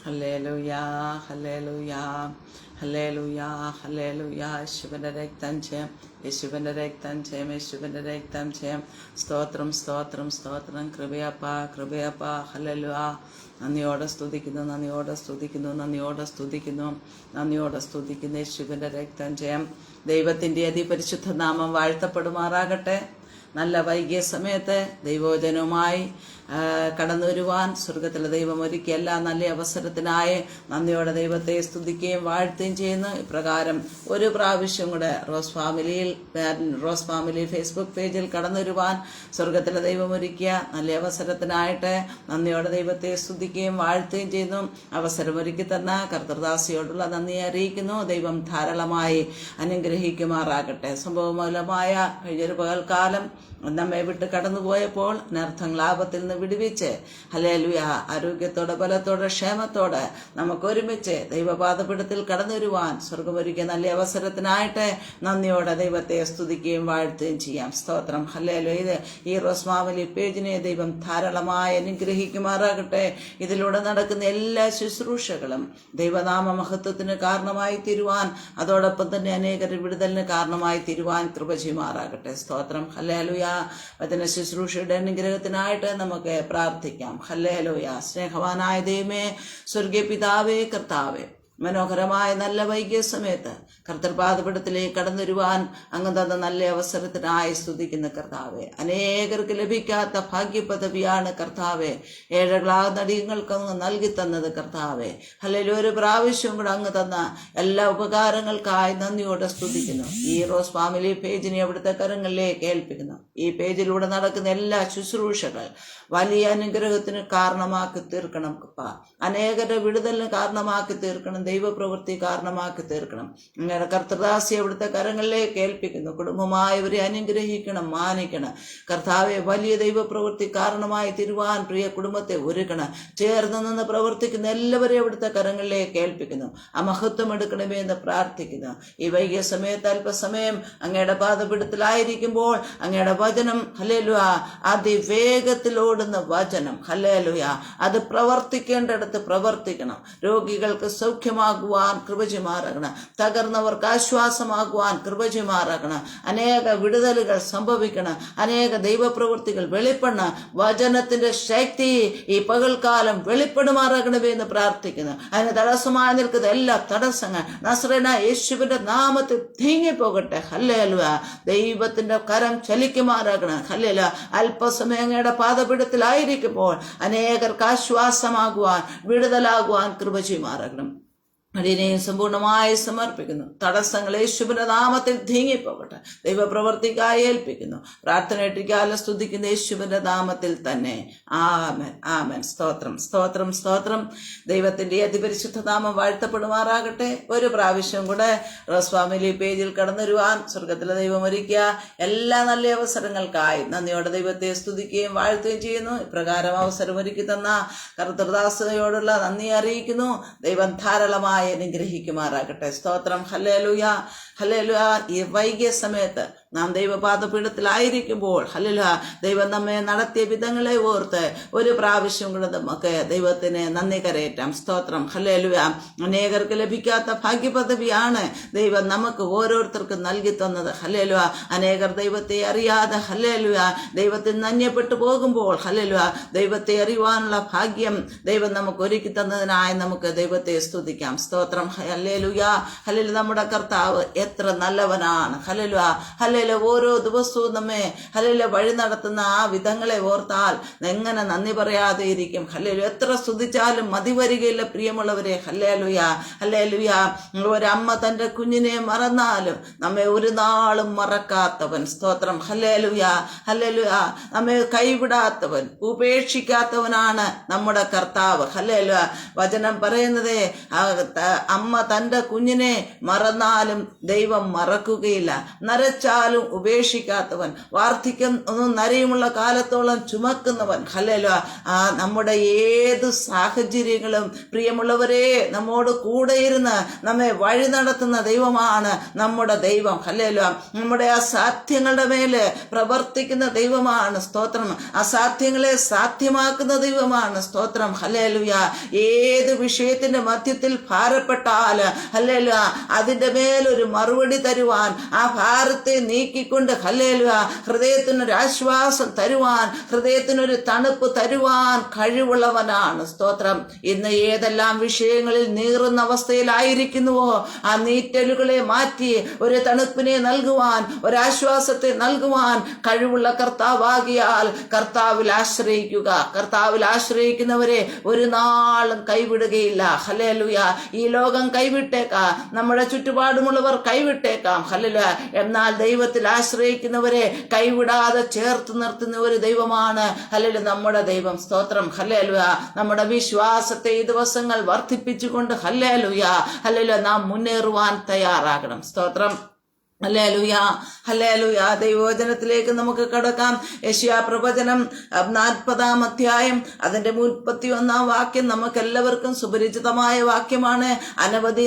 ഹല്ലേലൂയാ, ഹല്ലേലൂയാ, ഹല്ലേലൂയാ, ഹല്ലേലൂയാ. യേശുവിൻ്റെ രക്തം ജയം, യേശുവിൻ്റെ രക്തം ജയം, യേശുവിൻ്റെ രക്തം ജയം. സ്തോത്രം, സ്തോത്രം, സ്തോത്രം. കൃപയപ്പാ, കൃപയപ്പാ. ഹല്ലേലൂയാ. നന്ദിയോടെ സ്തുതിക്കുന്നു, നന്ദിയോടെ സ്തുതിക്കുന്നു, നന്ദിയോടെ സ്തുതിക്കുന്നു, നന്ദിയോടെ സ്തുതിക്കുന്നു. യേശുവിൻ്റെ രക്തം ജയം. ദൈവത്തിൻ്റെ അതിപരിശുദ്ധ നാമം വാഴ്ത്തപ്പെടുമാറാകട്ടെ. നല്ല വൈകിയ സമയത്ത് ദൈവവചനവുമായി കടന്നു വരുവാൻ സ്വർഗത്തിലെ ദൈവം ഒരുക്കിയ എല്ലാ നല്ല അവസരത്തിനായി നന്ദിയോടെ ദൈവത്തെ സ്തുതിക്കുകയും വാഴ്ത്തുകയും ചെയ്യുന്നു. ഇപ്രകാരം ഒരു പ്രാവശ്യം കൂടെ റോസ് ഫാമിലി ഫേസ്ബുക്ക് പേജിൽ കടന്നു വരുവാൻ സ്വർഗത്തിലെ ദൈവം ഒരുക്കിയ നല്ല അവസരത്തിനായിട്ട് നന്ദിയോടെ ദൈവത്തെ സ്തുതിക്കുകയും വാഴ്ത്തുകയും ചെയ്യുന്നു. അവസരമൊരുക്കി തന്ന കർത്തൃദാസിയോടുള്ള നന്ദി അറിയിക്കുന്നു. ദൈവം ധാരാളമായി അനുഗ്രഹിക്കുമാറാകട്ടെ. സംഭവമൂലമായ കഴിഞ്ഞൊരു പകൽക്കാലം നമ്മെ വിട്ട് കടന്നുപോയപ്പോൾ അനർത്ഥങ്ങൾ ആപത്തിൽ നിന്ന് വിടുവിച്ച് ഹല്ലേലൂയ ആരോഗ്യത്തോടെ ബലത്തോടെ ക്ഷേമത്തോടെ നമുക്ക് ഒരുമിച്ച് ദൈവപാദപീഠത്തിൽ കടന്നു വരുവാൻ സ്വർഗമൊരുക്കിയ നല്ല അവസരത്തിനായിട്ട് നന്ദിയോടെ ദൈവത്തെ സ്തുതിക്കുകയും വാഴ്ത്തുകയും ചെയ്യാം. സ്തോത്രം. ഹല്ലേലൂയ. ഇത് ഈ റോസ് ഫാമിലി പേജിനെ ദൈവം ധാരാളമായി അനുഗ്രഹിക്കുമാറാകട്ടെ. ഇതിലൂടെ നടക്കുന്ന എല്ലാ ശുശ്രൂഷകളും ദൈവനാമ മഹത്വത്തിന് കാരണമായി തീരുവാൻ, അതോടൊപ്പം തന്നെ അനേകരുടെ വിടുതലിന് കാരണമായി തീരുവാൻ കൃപ ചെയ്യുമാറാകട്ടെ. സ്തോത്രം. ഹല്ലേലൂയ. വചന ശുശ്രൂഷയുടെ അനുഗ്രഹത്തിനായിട്ട് നമുക്ക് പ്രാർത്ഥിക്കാം. ഹല്ലേലൂയ. സ്നേഹവാനായ ദൈവമേ, സ്വർഗീയ പിതാവേ, കർത്താവേ, മനോഹരമായ നല്ല വൈകിയ സമയത്ത് കർത്തൃപാദപീഠത്തിലേക്ക് കടന്നു വരുവാൻ അങ്ങ് തന്ന നല്ല അവസരത്തിനായി സ്തുതിക്കുന്ന കർത്താവെ, അനേകർക്ക് ലഭിക്കാത്ത ഭാഗ്യപദവിയാണ് കർത്താവെ ഏഴകളാകുന്ന അടിയങ്ങൾക്ക് അങ്ങ് നൽകി തന്നത് കർത്താവെ. അല്ലെങ്കിൽ ഒരു പ്രാവശ്യം കൂടെ അങ്ങ് തന്ന എല്ലാ ഉപകാരങ്ങൾക്കായി നന്ദിയോടെ സ്തുതിക്കുന്നു. ഈ റോസ് ഫാമിലി പേജിനെ അവിടുത്തെ കരങ്ങളിലേക്ക് ഏൽപ്പിക്കുന്നു. ഈ പേജിലൂടെ നടക്കുന്ന എല്ലാ ശുശ്രൂഷകൾ വലിയ അനുഗ്രഹത്തിന് കാരണമാക്കി തീർക്കണം. അനേകരുടെ വിടുതലിന് കാരണമാക്കി തീർക്കണം. ദൈവപ്രവൃത്തി കാരണമാക്കി തീർക്കണം. അങ്ങനെ കർത്തൃദാസി അവിടുത്തെ കരങ്ങളിലേക്ക് ഏൽപ്പിക്കുന്നു. കുടുംബമായവരെ അനുഗ്രഹിക്കണം, മാനിക്കണം. കർത്താവെ, വലിയ ദൈവപ്രവൃത്തി കാരണമായി തീരുവാൻ പ്രിയ കുടുംബത്തെ ഒരുക്കണം. ചേർന്ന് നിന്ന് പ്രവർത്തിക്കുന്ന എല്ലാവരെയും അവിടുത്തെ കരങ്ങളിലേക്ക് ഏൽപ്പിക്കുന്നു. ആ മഹത്വം എടുക്കണമേ എന്ന് പ്രാർത്ഥിക്കുന്നു. ഈ വൈകിയ സമയത്ത് അല്പസമയം അങ്ങയുടെ പാദപീഠത്തിലായിരിക്കുമ്പോൾ അങ്ങയുടെ വചനം ഹല്ലേലൂയ അതിവേഗത്തിലോടുന്ന വചനം ഹല്ലേലൂയ അത് പ്രവർത്തിക്കേണ്ടടുത്ത് പ്രവർത്തിക്കണം. രോഗികൾക്ക് സൗഖ്യമാകുവാൻ കൃപ ചെയ്യുമാറാകണം. തകർന്നവർക്ക് ആശ്വാസമാകുവാൻ കൃപ ചെയ്യുമാറാകണം. അനേക വിടുതലുകൾ സംഭവിക്കണം. അനേക ദൈവപ്രവൃത്തികൾ വെളിപ്പെടണം. വചനത്തിന്റെ ശക്തി ഈ പകൽക്കാലം വെളിപ്പെടുമാറാകണമേ എന്ന് പ്രാർത്ഥിക്കുന്നു. അതിന് തടസ്സമായി നിൽക്കുന്ന എല്ലാ തടസ്സങ്ങൾ നസ്രേനായ യേശുവിന്റെ നാമത്തിൽ നീങ്ങിപ്പോകട്ടെ. ഹല്ലേലൂയ. ദൈവത്തിന്റെ കരം ചലിക്കുമാറാകണം. ഹല്ലേലൂയ. അല്പസമയം അങ്ങയുടെ പാദപീഠത്തിലായിരിക്കുമ്പോൾ അനേകർക്ക് ആശ്വാസമാകുവാൻ വിടുതലാകുവാൻ കൃപ ചെയ്യുമാറാകണം. അടിയനെയും സമ്പൂർണമായി സമർപ്പിക്കുന്നു. തടസ്സങ്ങൾ യേശുവിന്റെ നാമത്തിൽ നീങ്ങിപ്പോകട്ടെ. ദൈവപ്രവർത്തിക്കായി ഏൽപ്പിക്കുന്നു. പ്രാർത്ഥനയിട്ടിക്കാലം സ്തുതിക്കുന്ന യേശുവിന്റെ നാമത്തിൽ തന്നെ. ആമേൻ, ആമേൻ. സ്തോത്രം, സ്തോത്രം, സ്തോത്രം. ദൈവത്തിന്റെ അതിപരിശുദ്ധ നാമം വാഴ്ത്തപ്പെടുമാറാകട്ടെ. ഒരു പ്രാവശ്യം കൂടെ റോസ് ഫാമിലി പേജിൽ കടന്നു വരുവാൻ സ്വർഗത്തിലെ ദൈവം ഒരുക്കിയ എല്ലാ നല്ല അവസരങ്ങൾക്കായി നന്ദിയോടെ ദൈവത്തെ സ്തുതിക്കുകയും വാഴ്ത്തുകയും ചെയ്യുന്നു. ഇപ്രകാരം അവസരം ഒരുക്കി തന്ന കർത്തൃദാസയോടുള്ള നന്ദി അറിയിക്കുന്നു. ദൈവം ധാരാളമായി അനുഗ്രഹിക്കുമാറാകട്ടെ. സ്തോത്രം. Hallelujah, hallelujah. ഈ വൈകിയ സമയത്ത് നാം ദൈവപാദപീഠത്തിലായിരിക്കുമ്പോൾ ഹല്ലേലൂയ ദൈവം നമ്മെ നടത്തിയ വിധങ്ങളെ ഓർത്ത് ഒരു പ്രാവശ്യം കൂടെ നമുക്ക് ദൈവത്തിന് നന്ദി കരയേറ്റാം. സ്തോത്രം. ഹല്ലേലൂയ. അനേകർക്ക് ലഭിക്കാത്ത ഭാഗ്യപദവിയാണ് ദൈവം നമുക്ക് ഓരോരുത്തർക്കും നൽകി തന്നത്. ഹല്ലേലൂയ. അനേകർ ദൈവത്തെ അറിയാതെ ഹല്ലേലൂയ ദൈവത്തിൽ നന്യപ്പെട്ടു പോകുമ്പോൾ ഹല്ലേലൂയ ദൈവത്തെ അറിയുവാനുള്ള ഭാഗ്യം ദൈവം നമുക്ക് ഒരുക്കി തന്നതിനായി നമുക്ക് ദൈവത്തെ സ്തുതിക്കാം. സ്തോത്രം. ഹല്ലേലൂയ. ഹല്ലേലൂയ. നമ്മുടെ കർത്താവ് എത്ര നല്ലവനാണ്. ഹല്ലേലൂയ. ഹല്ലേലൂയ. ഓരോ ദിവസവും നമ്മെ ഹല്ലേലൂയ വഴി നടത്തുന്ന ആ വിധങ്ങളെ ഓർത്താൽ എങ്ങനെ നന്ദി പറയാതെ ഇരിക്കും. ഹല്ലേലൂയ. എത്ര സ്തുതിച്ചാലും മതി വരികയില്ല പ്രിയമുള്ളവരെ. Hallelujah, hallelujah. ഒരമ്മ തന്റെ കുഞ്ഞിനെ മറന്നാലും നമ്മെ ഒരു നാളും മറക്കാത്തവൻ. സ്തോത്രം. Hallelujah, hallelujah. നമ്മെ കൈവിടാത്തവൻ, ഉപേക്ഷിക്കാത്തവനാണ് നമ്മുടെ കർത്താവ്. ഹല്ലേലൂയ. വചനം പറയുന്നത് അമ്മ തന്റെ കുഞ്ഞിനെ മറന്നാലും ദൈവം മറക്കുകയില്ല. നരച്ചാൽ കാലം ഉപേക്ഷിക്കാത്തവൻ, വാർദ്ധക്യം നരയുമുള്ള കാലത്തോളം ചുമക്കുന്നവൻ. ഹല്ലേലൂയ. നമ്മുടെ ഏത് സാഹചര്യങ്ങളും പ്രിയമുള്ളവരെ നമ്മോട് കൂടെ ഇരുന്ന് നമ്മെ വഴി നടത്തുന്ന ദൈവമാണ് നമ്മുടെ ദൈവം. ഹല്ലേലൂയ. നമ്മുടെ അസാധ്യങ്ങളുടെ മേല് പ്രവർത്തിക്കുന്ന ദൈവമാണ്. സ്തോത്രം. അസാധ്യങ്ങളെ സാധ്യമാക്കുന്ന ദൈവമാണ്. സ്തോത്രം. ഹല്ലേലൂയ. ഏത് വിഷയത്തിന്റെ മധ്യത്തിൽ ഭാരപ്പെട്ടാൽ ഹല്ലേലൂയ അതിന്റെ മേലൊരു മറുപടി തരുവാൻ, ആ ഭാരത്തെ നീക്കിക്കൊണ്ട് ഹല്ലേലൂയ ഹൃദയത്തിനൊരു ആശ്വാസം തരുവാൻ, ഹൃദയത്തിനൊരു തണുപ്പ് തരുവാൻ കഴിവുള്ളവനാണ്. സ്തോത്രം. ഇന്ന് ഏതെല്ലാം വിഷയങ്ങളിൽ നീറുന്ന അവസ്ഥയിലായിരിക്കുന്നുവോ ആ നീറ്റലുകളെ മാറ്റി ഒരു തണുപ്പിനെ നൽകുവാൻ, ഒരാശ്വാസത്തെ നൽകുവാൻ കഴിവുള്ള കർത്താവാകിയാൽ കർത്താവിൽ ആശ്രയിക്കുക. കർത്താവിൽ ആശ്രയിക്കുന്നവരെ ഒരു നാളും കൈവിടുകയില്ല. ഹല്ലേലൂയ. ഈ ലോകം കൈവിട്ടേക്കാം, നമ്മുടെ ചുറ്റുപാടുമുള്ളവർ കൈവിട്ടേക്കാം. ഹല്ലേലൂയ. എന്നാൽ ദൈവത്തിൽ ആശ്രയിക്കുന്നവരെ കൈവിടാതെ ചേർത്ത് നിർത്തുന്ന ഒരു ദൈവമാണ് ഹല്ലേലൂയ നമ്മുടെ ദൈവം. സ്തോത്രം. ഹല്ലേലൂയ. നമ്മുടെ വിശ്വാസത്തെ ഈ ദിവസങ്ങൾ വർദ്ധിപ്പിച്ചുകൊണ്ട് ഹല്ലേലൂയ ഹല്ലേലൂയ നാം മുന്നേറുവാൻ തയ്യാറാകണം. സ്തോത്രം. ഹല്ലേലൂയ. ഹല്ലേലൂയ. ദൈവവചനത്തിലേക്ക് നമുക്ക് കടക്കാം. യെശയ്യാ പ്രവചനം 40-ാം അധ്യായം അതിന്റെ 31-ാം വാക്യം നമുക്ക് എല്ലാവർക്കും സുപരിചിതമായ വാക്യമാണ്. അനവധി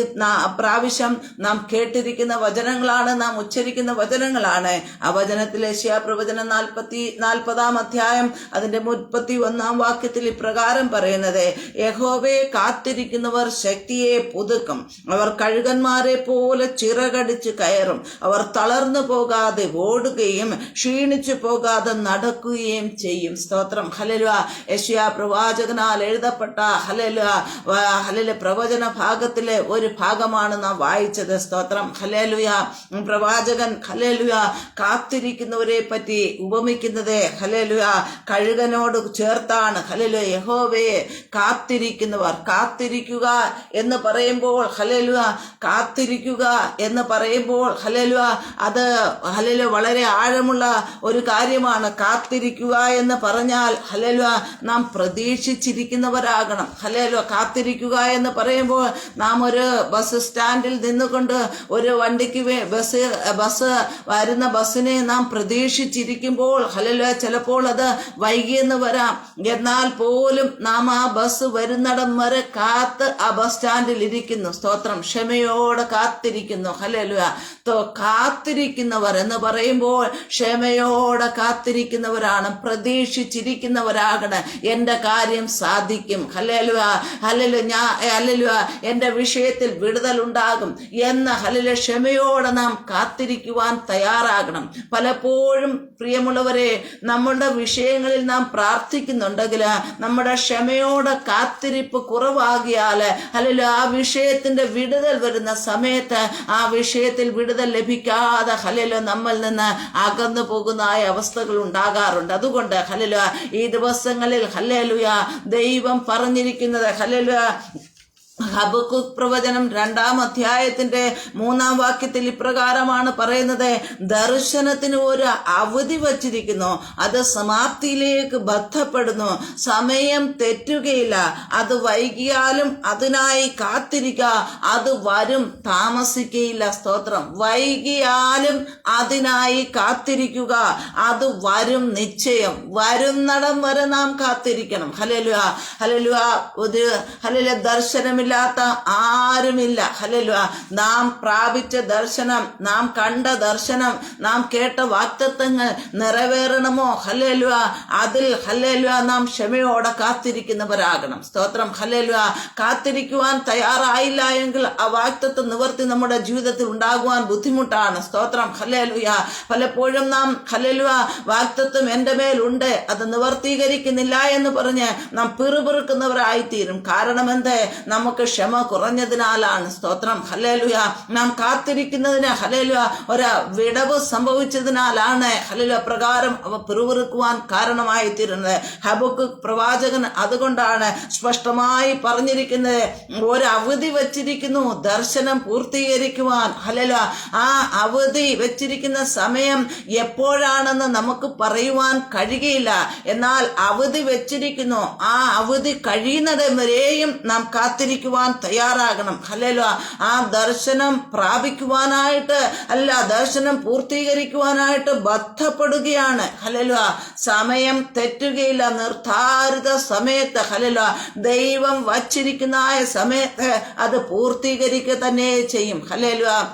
പ്രാവശ്യം നാം കേട്ടിരിക്കുന്ന വചനങ്ങളാണ്, നാം ഉച്ചരിക്കുന്ന വചനങ്ങളാണ്. ആ വചനത്തിൽ യെശയ്യാ പ്രവചനം 40-ാം അധ്യായം അതിന്റെ 31-ാം വാക്യത്തിൽ ഇപ്രകാരം പറയുന്നത്: യഹോവയെ കാത്തിരിക്കുന്നവർ ശക്തിയെ പുതുക്കും, അവർ കഴുകന്മാരെ പോലെ ചിറകടിച്ച് കയറും, അവർ തളർന്നു പോകാതെ ഓടുകയും ക്ഷീണിച്ചു പോകാതെ നടക്കുകയും ചെയ്യും. സ്തോത്രം. ഹല്ലേലൂയ. യെശയ്യാ പ്രവാചകനാൽ എഴുതപ്പെട്ട ഹല്ലേലൂയ പ്രവചന ഭാഗത്തിലെ ഒരു ഭാഗമാണ് നാം വായിച്ചത്. സ്തോത്രം. ഹല്ലേലൂയ. പ്രവാചകൻ ഹല്ലേലൂയ കാത്തിരിക്കുന്നവരെ പറ്റി ഉപമിക്കുന്നത് ഹല്ലേലൂയ കഴുകനോട് ചേർത്താണ്. ഹല്ലേലൂയ. യഹോവയെ കാത്തിരിക്കുന്നവർ. കാത്തിരിക്കുക എന്ന് പറയുമ്പോൾ ഹല്ലേലൂയ കാത്തിരിക്കുക എന്ന് പറയുമ്പോൾ ഹല്ലേലൂയ അത് ഹല്ലേലൂയ വളരെ ആഴമുള്ള ഒരു കാര്യമാണ്. കാത്തിരിക്കുക എന്ന് പറഞ്ഞാൽ ഹല്ലേലൂയ നാം പ്രതീക്ഷിച്ചിരിക്കുന്നവരാകണം. ഹല്ലേലൂയ. കാത്തിരിക്കുക എന്ന് പറയുമ്പോൾ നാം ഒരു ബസ് സ്റ്റാൻഡിൽ നിന്നുകൊണ്ട് ഒരു വണ്ടിക്ക് ബസ് വരുന്ന ബസ്സിനെ നാം പ്രതീക്ഷിച്ചിരിക്കുമ്പോൾ ഹല്ലേലൂയ ചിലപ്പോൾ അത് വൈകിയെന്ന് വരാം. എന്നാൽ പോലും നാം ആ ബസ് വരുന്നിടം വരെ കാത്ത് ആ ബസ് സ്റ്റാൻഡിൽ ഇരിക്കുന്നു. സ്തോത്രം. ക്ഷമയോടെ കാത്തിരിക്കുന്നു. ഹല്ലേലൂയ. കാത്തിരിക്കുന്നവർ എന്ന് പറയുമ്പോൾ ക്ഷമയോടെ കാത്തിരിക്കുന്നവരാണ്, പ്രതീക്ഷിച്ചിരിക്കുന്നവരാകണം. എന്റെ കാര്യം സാധിക്കും. ഹല്ലേലൂയ. ഹല്ലേലൂയ എന്റെ വിഷയത്തിൽ വിടുതൽ ഉണ്ടാകും എന്ന ഹല്ലേലൂയ ക്ഷമയോടെ നാം കാത്തിരിക്കുവാൻ തയ്യാറാകണം. പലപ്പോഴും പ്രിയമുള്ളവരെ നമ്മുടെ വിഷയങ്ങളിൽ നാം പ്രാർത്ഥിക്കുന്നുണ്ടെങ്കിൽ നമ്മുടെ ക്ഷമയോടെ കാത്തിരിപ്പ് കുറവാകിയാൽ ഹല്ലേലൂയ ആ വിഷയത്തിന്റെ വിടുതൽ വരുന്ന സമയത്ത് ആ വിഷയത്തിൽ വിടുതൽ ലഭിക്കാതെ ഹല്ലേലൂയ നമ്മിൽ നിന്ന് അകന്നു പോകുന്ന അവസ്ഥകൾ ഉണ്ടാകാറുണ്ട്. അതുകൊണ്ട് ഹല്ലേലൂയ ഈ ദിവസങ്ങളിൽ ഹല്ലേലൂയ ദൈവം പറഞ്ഞിരിക്കുന്നത് ഹല്ലേലൂയ ഹബക്കൂക്ക് പ്രവചനം 2-ാം അധ്യായത്തിന്റെ 3-ാം വാക്യത്തിൽ ഇപ്രകാരമാണ് പറയുന്നത്: ദർശനത്തിന് ഒരു അവധി വച്ചിരിക്കുന്നു, അത് സമാപ്തിയിലേക്ക് ബന്ധപ്പെടുന്നു, സമയം തെറ്റുകയില്ല, അത് വൈകിയാലും അതിനായി കാത്തിരിക്കുക, അത് വരും, താമസിക്കയില്ല. സ്തോത്രം. വൈകിയാലും അതിനായി കാത്തിരിക്കുക, അത് വരും, നിശ്ചയം. വരുന്നിടം വരെ നാം കാത്തിരിക്കണം. ഹല്ലേലൂയ. ഹല്ലേലൂയ. ഹല്ലേലൂയ ദർശനമില്ല ആരുമില്ല. ഹല്ലേലൂയ. നാം പ്രാപിച്ച ദർശനം, നാം കണ്ട ദർശനം, നാം കേട്ട വാഗ്ദത്തങ്ങൾ നിറവേറണമോ ഹല്ലേലൂയ അതിൽ ഹല്ലേലൂയ നാം ക്ഷമയോടെ കാത്തിരിക്കുന്നവരാകണം. സ്തോത്രം. ഹല്ലേലൂയ. കാത്തിരിക്കുവാൻ തയ്യാറായില്ല എങ്കിൽ ആ വാഗ്ദത്തം നിവർത്തി നമ്മുടെ ജീവിതത്തിൽ ഉണ്ടാകുവാൻ ബുദ്ധിമുട്ടാണ്. സ്തോത്രം. ഹല്ലേലൂയ. പലപ്പോഴും നാം ഹല്ലേലൂയ വാഗ്ദത്തം എന്റെ മേലുണ്ട്, അത് നിവർത്തീകരിക്കുന്നില്ല എന്ന് പറഞ്ഞ് നാം പിറുപിറുക്കുന്നവരായിത്തീരും. കാരണം എന്ത്? നമുക്ക് ക്ഷമ കുറഞ്ഞതിനാലാണ്. സ്തോത്രം. ഹല്ലേലൂയ. നാം കാത്തിരിക്കുന്നതിന് ഹല്ലേലൂയ ഒരു വിടവ് സംഭവിച്ചതിനാലാണ് ഹല്ലേലൂയ പ്രകാരം അവ പിറുപിറുക്കുവാൻ കാരണമായി തീരുന്നത്. ഹബക്കൂക്ക് പ്രവാചകൻ അതുകൊണ്ടാണ് സ്പഷ്ടമായി പറഞ്ഞിരിക്കുന്നത്, ഒരു അവധി വച്ചിരിക്കുന്നു ദർശനം പൂർത്തീകരിക്കുവാൻ. ഹല്ലേലൂയ. ആ അവധി വെച്ചിരിക്കുന്ന സമയം എപ്പോഴാണെന്ന് നമുക്ക് പറയുവാൻ കഴിയുകയില്ല. എന്നാൽ അവധി വെച്ചിരിക്കുന്നു, ആ അവധി കഴിയുന്നിടം വരെയും നാം കാത്തിരിക്കുവാൻ കാത്തിരിക്കുവാൻ തയ്യാറാകണം. ഹല്ലേലൂയ. ആ ദർശനം പ്രാപിക്കുവാനായിട്ട് ദർശനം പൂർത്തീകരിക്കുവാനായിട്ട് ബന്ധപ്പെടുകയാണ്. ഹല്ലേലൂയ. സമയം തെറ്റുകയില്ല. നിർധാരിത സമയത്ത് ഹല്ലേലൂയ ദൈവം വച്ചിരിക്കുന്ന സമയത്ത് അത് പൂർത്തീകരിക്കുക തന്നെ ചെയ്യും. ഹല്ലേലൂയ.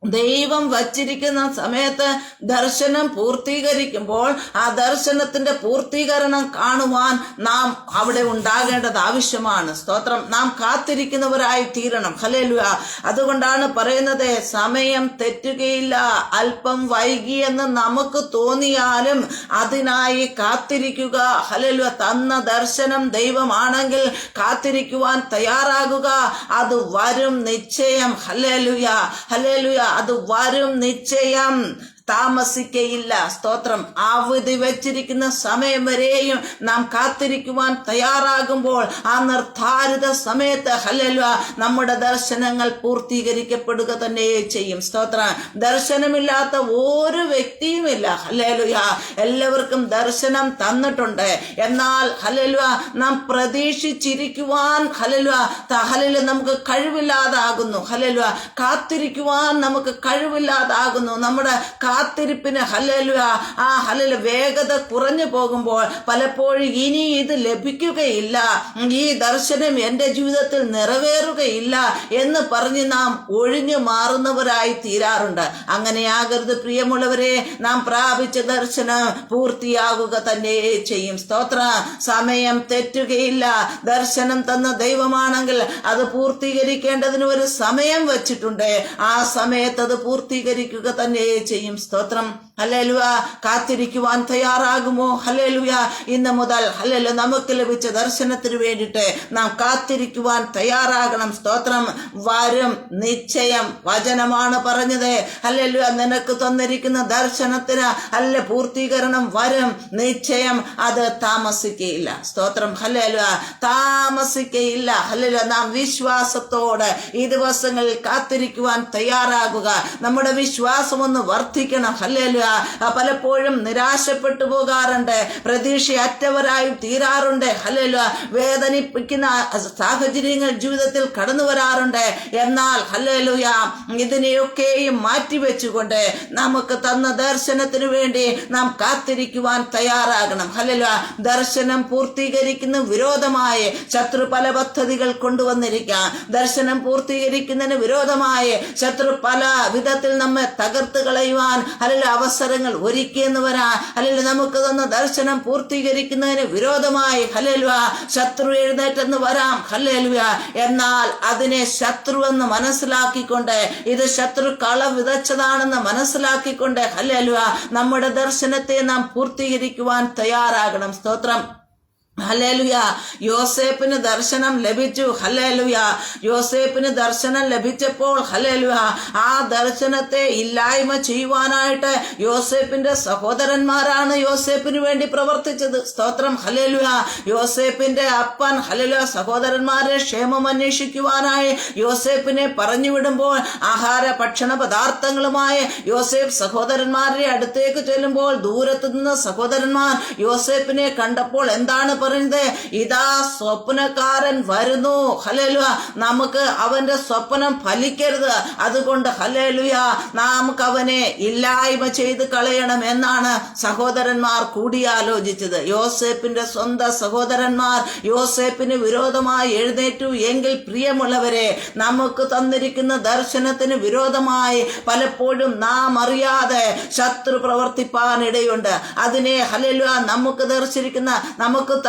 ദൈവം വച്ചിരിക്കുന്ന സമയത്ത് ദർശനം പൂർത്തീകരിക്കുമ്പോൾ ആ ദർശനത്തിന്റെ പൂർത്തീകരണം കാണുവാൻ നാം അവിടെ ഉണ്ടാകേണ്ടത് ആവശ്യമാണ്. സ്തോത്രം. നാം കാത്തിരിക്കുന്നവരായി തീരണം. ഹല്ലേലൂയ. അതുകൊണ്ടാണ് പറയുന്നത്, സമയം തെറ്റുകയില്ല. അല്പം വൈകിയെന്ന് നമുക്ക് തോന്നിയാലും അതിനായി കാത്തിരിക്കുക. ഹല്ലേലൂയ. തന്ന ദർശനം ദൈവമാണെങ്കിൽ കാത്തിരിക്കുവാൻ തയ്യാറാകുക. അത് വരും നിശ്ചയം. ഹല്ലേലൂയ. ഹല്ലേലൂയ. അത് വരും നിശ്ചയം. താമസിക്കയില്ല. സ്തോത്രം. അവധി വെച്ചിരിക്കുന്ന സമയം വരെയും നാം കാത്തിരിക്കുവാൻ തയ്യാറാകുമ്പോൾ ആ നിർധാരിത സമയത്ത് ഹല്ലേലൂയ നമ്മുടെ ദർശനങ്ങൾ പൂർത്തീകരിക്കപ്പെടുക തന്നെ ചെയ്യും. സ്തോത്രം. ദർശനമില്ലാത്ത ഒരു വ്യക്തിയുമില്ല. ഹല്ലേലൂയ. എല്ലാവർക്കും ദർശനം തന്നിട്ടുണ്ട്. എന്നാൽ ഹല്ലേലൂയ നാം പ്രതീക്ഷിച്ചിരിക്കുവാൻ ഹല്ലേലൂയ നമുക്ക് കഴിവില്ലാതാകുന്നു. ഹല്ലേലൂയ കാത്തിരിക്കുവാൻ നമുക്ക് കഴിവില്ലാതാകുന്നു. നമ്മുടെ കാത്തിരിപ്പിന് ഹല്ലേലൂയ വേഗത കുറഞ്ഞു പോകുമ്പോൾ പലപ്പോഴും ഇനി ഇത് ലഭിക്കുകയില്ല, ഈ ദർശനം എൻ്റെ ജീവിതത്തിൽ നിറവേറുകയില്ല എന്ന് പറഞ്ഞ് നാം ഒഴിഞ്ഞു മാറുന്നവരായി തീരാറുണ്ട്. അങ്ങനെയാകരുത് പ്രിയമുള്ളവരെ. നാം പ്രാപിച്ച ദർശനം പൂർത്തിയാകുക തന്നെ ചെയ്യും. സ്തോത്ര. സമയം തെറ്റുകയില്ല. ദർശനം തന്ന ദൈവമാണെങ്കിൽ അത് പൂർത്തീകരിക്കേണ്ടതിന് ഒരു സമയം വച്ചിട്ടുണ്ട്. ആ സമയത്ത് അത് പൂർത്തീകരിക്കുക തന്നെ ചെയ്യും. സ്തോത്രം. ഹല്ലേലൂയ. കാത്തിരിക്കുവാൻ തയ്യാറാകുമോ? ഹല്ലേലൂയ. ഇന്ന് മുതൽ ഹല്ലേലൂയ നമുക്ക് ലഭിച്ച ദർശനത്തിന് വേണ്ടിയിട്ട് നാം കാത്തിരിക്കുവാൻ തയ്യാറാകണം. സ്തോത്രം. വരും നിശ്ചയം. വചനമാണ് പറഞ്ഞത്. ഹല്ലേലൂയ. നിനക്ക് തന്നിരിക്കുന്ന ദർശനത്തിന് പൂർത്തീകരണം വരും നിശ്ചയം. അത് താമസിക്കയില്ല. സ്തോത്രം. ഹല്ലേലൂയ. താമസിക്കയില്ല. ഹല്ലേലൂയ. നാം വിശ്വാസത്തോടെ ഈ ദിവസങ്ങളിൽ കാത്തിരിക്കുവാൻ തയ്യാറാകുക. നമ്മുടെ വിശ്വാസം ഒന്ന് വർദ്ധിക്കണം. ഹല്ലേലൂയ. പലപ്പോഴും നിരാശപ്പെട്ടു പോകാറുണ്ട്. പ്രതീക്ഷയറ്റവരായി തീരാറുണ്ട്. ഹല്ലേലൂയ. വേദനിപ്പിക്കുന്ന സാഹചര്യങ്ങൾ ജീവിതത്തിൽ കടന്നു വരാറുണ്ട്. എന്നാൽ ഹല്ലേലൂയ ഇതിനെയൊക്കെയും മാറ്റിവെച്ചുകൊണ്ട് നമുക്ക് തന്ന ദർശനത്തിന് വേണ്ടി നാം കാത്തിരിക്കുവാൻ തയ്യാറാകണം. ഹല്ലേലൂയ. ദർശനം പൂർത്തീകരിക്കുന്ന വിരോധമായി ശത്രു പല പദ്ധതികൾ കൊണ്ടുവന്നിരിക്കാം. ദർശനം പൂർത്തീകരിക്കുന്നതിന് വിരോധമായി ശത്രു പല വിധത്തിൽ നമ്മെ തകർത്ത് കളയുവാൻ അവസരങ്ങൾ ഒരുക്കിയെന്ന് വരാൻ. അല്ലെങ്കിൽ നമുക്ക് തന്ന ദർശനം പൂർത്തീകരിക്കുന്നതിന് വിരോധമായി ഹല്ലേലൂയ ശത്രു എഴുന്നേറ്റെന്ന് വരാം. ഹല്ലേലൂയ. എന്നാൽ അതിനെ ശത്രുവെന്ന് മനസ്സിലാക്കിക്കൊണ്ട്, ഇത് ശത്രു കള വിതച്ചതാണെന്ന് മനസ്സിലാക്കിക്കൊണ്ട് ഹല്ലേലൂയ നമ്മുടെ ദർശനത്തെ നാം പൂർത്തീകരിക്കുവാൻ തയ്യാറാകണം. സ്തോത്രം. ഹല്ലേലൂയ. യോസേപ്പിന് ദർശനം ലഭിച്ചു. ഹല്ലേലൂയ. യോസേപ്പിന് ദർശനം ലഭിച്ചപ്പോൾ ഹല്ലേലൂയ ആ ദർശനത്തെ ഇല്ലായ്മ ചെയ്യുവാനായിട്ട് യോസേപ്പിന്റെ സഹോദരന്മാരാണ് യോസേപ്പിന് വേണ്ടി പ്രവർത്തിച്ചത്. സ്തോത്രം. ഹല്ലേലൂയ. യോസേപ്പിന്റെ അപ്പൻ ഹല്ലേലൂയ സഹോദരന്മാരെ ക്ഷേമം അന്വേഷിക്കുവാനായി യോസേപ്പിനെ പറഞ്ഞു വിടുമ്പോൾ ആഹാര ഭക്ഷണ പദാർത്ഥങ്ങളുമായി യോസേപ്പ് സഹോദരന്മാരുടെ അടുത്തേക്ക് ചെല്ലുമ്പോൾ ദൂരത്ത് നിന്ന് സഹോദരന്മാർ യോസേപ്പിനെ കണ്ടപ്പോൾ എന്താണ് പറയുന്നത്? ഇതാ സ്വപ്നക്കാരൻ വരുന്നു. ഹല്ലേലൂയ. നമുക്ക് അവന്റെ സ്വപ്നം ഫലിക്കരുത്. അതുകൊണ്ട് ഹല്ലേലൂയ നമുക്ക് അവനെ ഇല്ലായ്മ ചെയ്ത് കളയണം എന്നാണ് സഹോദരന്മാർ കൂടിയാലോചിച്ചത്. യോസേപ്പിന്റെ സ്വന്തം സഹോദരന്മാർ യോസേപ്പിന് വിരോധമായി എഴുന്നേറ്റു എങ്കിൽ പ്രിയമുള്ളവരെ, നമുക്ക് തന്നിരിക്കുന്ന ദർശനത്തിന് വിരോധമായി പലപ്പോഴും നാം അറിയാതെ ശത്രു പ്രവർത്തിപ്പാനിടയുണ്ട്. അതിനെ ഹല്ലേലൂയ നമുക്ക്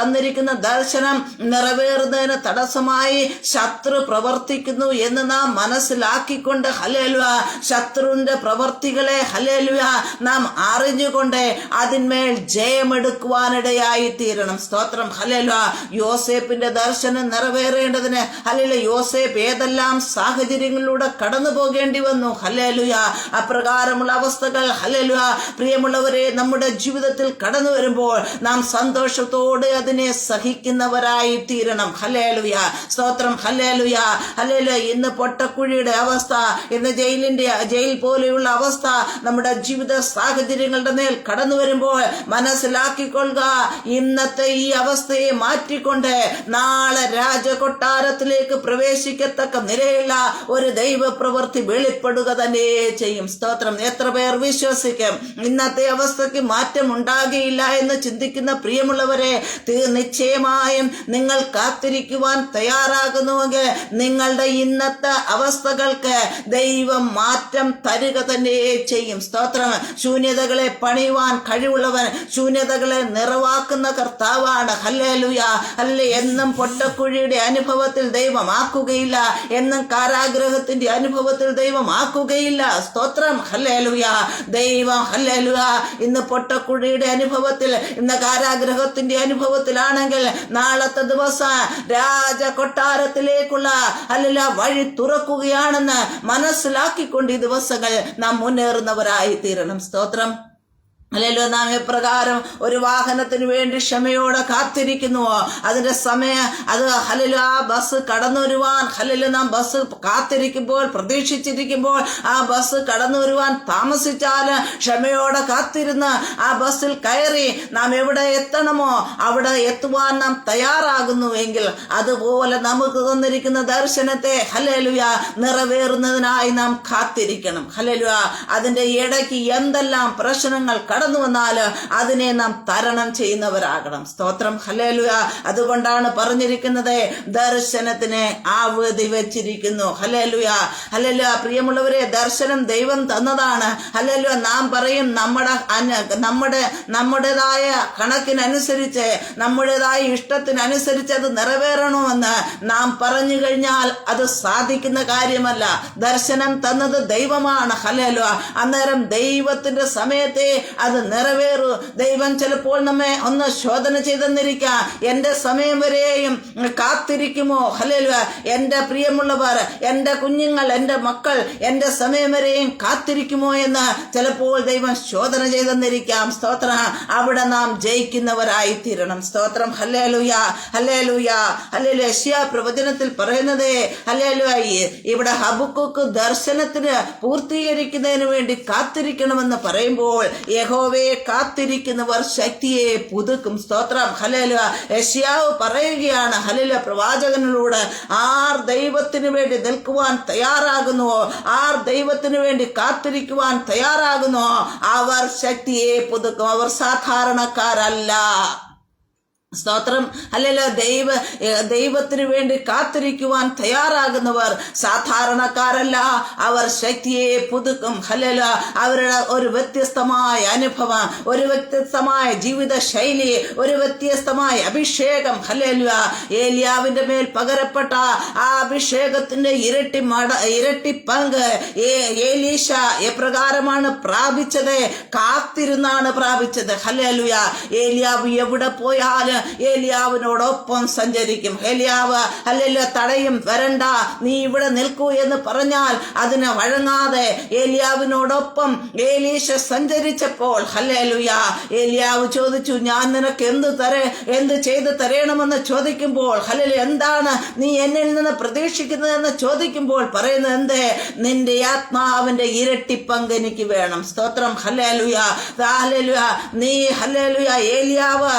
തന്നിരിക്കുന്ന ദർശനം നിറവേറുന്നതിന് തടസ്സമായി ശത്രു പ്രവർത്തിക്കുന്നു എന്ന് നാം മനസ്സിലാക്കിക്കൊണ്ട് ഹല്ലേലൂയ ശത്രുവിന്റെ പ്രവർത്തികളെ ഹല്ലേലൂയ നാം അറിഞ്ഞുകൊണ്ട് അതിന്മേൽ ജയമെടുക്കുവാനിടയായി തീരണം. സ്തോത്രം. ഹല്ലേലൂയ. യോസേപ്പിന്റെ ദർശനം നിറവേറേണ്ടതിന് ഹല്ലേലൂയ യോസേപ്പ് ഏതെല്ലാം സാഹചര്യങ്ങളിലൂടെ കടന്നു പോകേണ്ടി വന്നു. ഹല്ലേലൂയ. അപ്രകാരമുള്ള അവസ്ഥകൾ ഹല്ലേലൂയ പ്രിയമുള്ളവരെ നമ്മുടെ ജീവിതത്തിൽ കടന്നു വരുമ്പോൾ നാം സന്തോഷത്തോടെ അതിനെ അതിനെ സഹിക്കുന്നവരായി തീരണം. ഹല്ലേലൂയ, സ്തോത്രം. Hallelujah, hallelujah. ഇന്ന് പൊട്ടക്കുഴിയുടെ അവസ്ഥ, ഇന്ന് ജയിൽ പോലെയുള്ള അവസ്ഥ നമ്മുടെ ജീവിത സാഹചര്യങ്ങളുടെ മേൽ കടന്നു വരുമ്പോൾ മനസ്സിലാക്കിക്കൊള്ളുക, ഇന്നത്തെ ഈ അവസ്ഥയെ മാറ്റിക്കൊണ്ട് നാളെ രാജകൊട്ടാരത്തിലേക്ക് പ്രവേശിക്കത്തക്ക നിലയുള്ള ഒരു ദൈവപ്രവൃത്തി വെളിപ്പെടുക തന്നെ ചെയ്യും. സ്തോത്രം. എത്ര പേർ വിശ്വസിക്കും ഇന്നത്തെ അവസ്ഥയ്ക്ക് മാറ്റം ഉണ്ടാകുകയില്ല എന്ന് ചിന്തിക്കുന്ന പ്രിയമുള്ളവരെ, നിശ്ചയമായും നിങ്ങൾ കാത്തിരിക്കുവാൻ തയ്യാറാകുന്നുവെങ്കിൽ നിങ്ങളുടെ ഇന്നത്തെ അവസ്ഥകൾക്ക് ദൈവം മാറ്റം തരുക തന്നെ ചെയ്യും. സ്തോത്രം. ശൂന്യതകളെ പണിയുവാൻ കഴിവുള്ളവൻ, ശൂന്യതകളെ നിറവാക്കുന്ന കർത്താവാണ്. Hallelujah, hallelujah. എന്നും പൊട്ടക്കുഴിയുടെ അനുഭവത്തിൽ ദൈവമാക്കുകയില്ല, എന്നും കാരാഗ്രഹത്തിന്റെ അനുഭവത്തിൽ ദൈവമാക്കുകയില്ല. സ്തോത്രം. ഹല്ലേലൂയ. ദൈവം ഹല്ലേലൂയ ഇന്ന് പൊട്ടക്കുഴിയുടെ അനുഭവത്തിൽ, ഇന്ന് കാരാഗ്രഹത്തിന്റെ അനുഭവത്തിലാണെങ്കിൽ നാളത്തെ ദിവസം രാജകൊട്ടാരത്തിലേക്കുള്ള ഹല്ലേലൂയ വഴി തുറക്കുകയാണെന്ന് മനസ്സിലാക്കിക്കൊണ്ട് ഈ ദിവസങ്ങൾ നാം മുന്നേറുന്നവരായി തീരണം. സ്തോത്രം. ഹല്ലേലൂയ. നാം എപ്രകാരം ഒരു വാഹനത്തിന് വേണ്ടി ക്ഷമയോടെ കാത്തിരിക്കുന്നുവോ, അതിന്റെ സമയം അത് ഹല്ലേലൂയ ആ ബസ് കടന്നു വരുവാൻ, ഹല്ലേലൂയ നാം ബസ് കാത്തിരിക്കുമ്പോൾ, പ്രതീക്ഷിച്ചിരിക്കുമ്പോൾ ആ ബസ് കടന്നു വരുവാൻ താമസിച്ചാൽ ക്ഷമയോടെ കാത്തിരുന്ന് ആ ബസ്സിൽ കയറി നാം എവിടെ എത്തണമോ അവിടെ എത്തുവാൻ നാം തയ്യാറാകുന്നുവെങ്കിൽ, അതുപോലെ നമുക്ക് തന്നിരിക്കുന്ന ദർശനത്തെ ഹല്ലേലൂയ നിറവേറുന്നതിനായി നാം കാത്തിരിക്കണം. ഹല്ലേലൂയ. അതിന്റെ ഇടയ്ക്ക് എന്തെല്ലാം പ്രശ്നങ്ങൾ കടന്നു വന്നാൽ അതിനെ നാം തരണം ചെയ്യുന്നവരാകണം. സ്തോത്രം. ഹല്ലേലൂയ. അതുകൊണ്ടാണ് പറഞ്ഞിരിക്കുന്നത്, ദർശനത്തിന് അവധി വെച്ചിരിക്കുന്നു. Hallelujah, hallelujah. പ്രിയമുള്ളവരെ, ദർശനം ദൈവം തന്നതാണ്. ഹല്ലേലൂയ. നാം പറയും നമ്മുടേതായ കണക്കിനനുസരിച്ച്, നമ്മുടേതായ ഇഷ്ടത്തിനനുസരിച്ച് അത് നിറവേറണമെന്ന് നാം പറഞ്ഞു കഴിഞ്ഞാൽ അത് സാധിക്കുന്ന കാര്യമല്ല. ദർശനം തന്നത് ദൈവമാണ്. ഹല്ലേലൂയ. അന്നേരം ദൈവത്തിന്റെ സമയത്തെ അത് നിറവേറൂ. ദൈവം ചിലപ്പോൾ നമ്മെ ഒന്ന് ശോധന ചെയ്തെന്നിരിക്കാം. എന്റെ സമയം വരെയും കാത്തിരിക്കുമോ? ഹല്ലേലൂയ. എന്റെ പ്രിയമുള്ളവർ, എന്റെ കുഞ്ഞുങ്ങൾ, എന്റെ മക്കൾ എന്റെ സമയം വരെയും കാത്തിരിക്കുമോ എന്ന് ചിലപ്പോൾ ദൈവം ശോധന ചെയ്തെന്നിരിക്കാം. സ്തോത്രം. അവിടെ നാം ജയിക്കുന്നവരായി തീരണം. സ്തോത്രം. Hallelujah, hallelujah, hallelujah. യെശയ്യാ പ്രവചനത്തിൽ പറയുന്നത് ഹല്ലേലൂയ, ഇവിടെ ഹബക്കൂക്ക് ദർശനത്തിന് പൂർത്തീകരിക്കുന്നതിന് വേണ്ടി കാത്തിരിക്കണമെന്ന് പറയുമ്പോൾ, യഹോവയെ കാത്തിരിക്കുന്നവർ ശക്തിയെ പുതുക്കും. സ്തോത്രം. ഹല്ലേലൂയ. യെശയ്യാവ് പറയുകയാണ്, ഹല്ലേലൂയ, പ്രവാചകനിലൂടെ, ആർ ദൈവത്തിന് വേണ്ടി നിൽക്കുവാൻ തയ്യാറാകുന്നുവോ, ആർ ദൈവത്തിന് വേണ്ടി കാത്തിരിക്കുവാൻ തയ്യാറാകുന്നുവോ, അവർ ശക്തിയെ പുതുക്കും. അവർ സാധാരണക്കാരല്ല. സ്തോത്രം. ഹല്ലേലൂയ. ദൈവത്തിന് വേണ്ടി കാത്തിരിക്കുവാൻ തയ്യാറാകുന്നവർ സാധാരണക്കാരല്ല, അവർ ശക്തിയെ പുതുക്കും. ഹല്ലേലൂയ. അവരുടെ ഒരു വ്യത്യസ്തമായ അനുഭവം, ഒരു വ്യത്യസ്തമായ ജീവിത ശൈലി, ഒരു വ്യത്യസ്തമായ അഭിഷേകം. ഹല്ലേലൂയ. ഏലിയാവിന്റെ മേൽ പകരപ്പെട്ട ആ അഭിഷേകത്തിന്റെ ഇരട്ടി പങ്ക് ഏലീശ എപ്രകാരമാണ് പ്രാപിച്ചത്? കാത്തിരുന്നാണ് പ്രാപിച്ചത്. ഹല്ലേലൂയ. ഏലിയാവ് എവിടെ പോയാലും ഏലിയാവിനോടൊപ്പം സഞ്ചരിക്കും. ഏലിയാവ് ഹല്ലേലൂയ തടയും, വരണ്ട, നീ ഇവിടെ നിൽക്കൂ എന്ന് പറഞ്ഞാൽ അതിന് വഴങ്ങാതെ ഏലിയാവിനോടൊപ്പം ഏലീശ സഞ്ചരിച്ചപ്പോൾ ഹല്ലേലൂയ ഏലിയാവ് ചോദിച്ചു, ഞാൻ നിനക്ക് എന്ത് ചെയ്ത് തരണമെന്ന് ചോദിക്കുമ്പോൾ, ഹല്ലേലൂയ, എന്താണ് നീ എന്നിൽ നിന്ന് പ്രതീക്ഷിക്കുന്നതെന്ന് ചോദിക്കുമ്പോൾ പറയുന്നത് എന്ത്? നിന്റെ ആത്മാവിന്റെ ഇരട്ടി പങ്ക് എനിക്ക് വേണം. സ്തോത്രം. Hallelujah, hallelujah. നീ ഹല്ലേലൂയ ഏലിയാവ്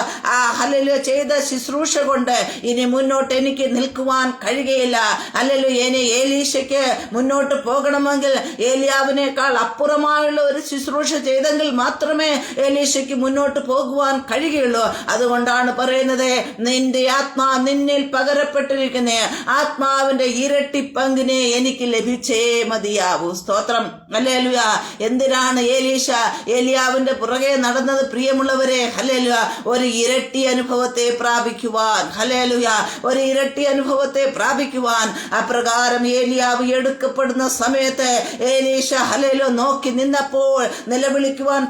ഹല്ലേലൂയ ചെയ്ത ശുശ്രൂഷ കൊണ്ട് ഇനി മുന്നോട്ട് എനിക്ക് നിൽക്കുവാൻ കഴിയുകയില്ല. ഹല്ലേലൂയ. ഇനി ഏലീശയ്ക്ക് മുന്നോട്ട് പോകണമെങ്കിൽ ഏലിയാവിനേക്കാൾ അപ്പുറമായുള്ള ഒരു ശുശ്രൂഷ ചെയ്തെങ്കിൽ മാത്രമേ ഏലീശയ്ക്ക് മുന്നോട്ട് പോകുവാൻ കഴിയുകയുള്ളൂ. അതുകൊണ്ടാണ് പറയുന്നത്, നിന്റെ ആത്മാ നിന്നിൽ പകരപ്പെട്ടിരിക്കുന്ന ആത്മാവിന്റെ ഇരട്ടി പങ്കിനെ എനിക്ക് ലഭിച്ചേ മതിയാവൂ. സ്തോത്രം. ഹല്ലേലൂയ. എന്തിനാണ് ഏലീശ ഏലിയാവിന്റെ പുറകെ നടന്നത്? പ്രിയമുള്ളവരെ, ഹല്ലേലൂയ, ഒരു ഇരട്ടി അനുഭവത്തെ പ്രാപിക്കുവാൻ. ഹല്ലേലൂയ. ഒരു ഇരട്ടി അനുഭവത്തെ പ്രാപിക്കുവാൻ. അപ്രകാരം ഏലിയാവ് എടുക്കപ്പെടുന്ന സമയത്ത് ഏലീശ ഹല്ലേലൂയ നോക്കി നിന്നപ്പോൾ, നിലവിളിക്കുവാൻ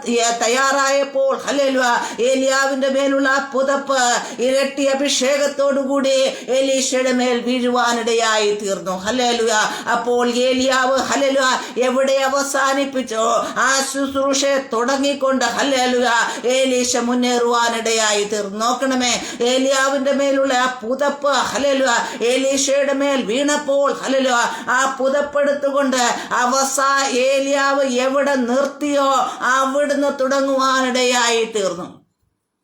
തയ്യാറായപ്പോൾ, ഹല്ലേലൂയ, ഏലിയാവിന്റെ മേലുള്ള പുതപ്പ് ഇരട്ടി അഭിഷേകത്തോടുകൂടി ഏലീശയുടെ മേൽ വീഴുവാനിടയായി തീർന്നു. ഹല്ലേലൂയ. അപ്പോൾ ഏലിയാവ് ഹല്ലേലൂയ എവിടെ അവസാനിപ്പിച്ചോ ആ ശുശ്രൂഷയെ തുടങ്ങിക്കൊണ്ട് ഹല്ലേലൂയ ഏലീശ മുന്നേറുവാനിടയായി തീർന്നു. നോക്കണം, ചെയ്യണമേ. ഏലിയാവിന്റെ മേലുള്ള ആ പുതപ്പ് ഹല്ലേലൂയ എലീശയുടെ മേൽ വീണപ്പോൾ ഹല്ലേലൂയ ആ പുതപ്പെടുത്തുകൊണ്ട് ഏലിയാവ് എവിടെ നിർത്തിയോ അവിടുന്ന് തുടങ്ങുവാനിടയായി തീർന്നു.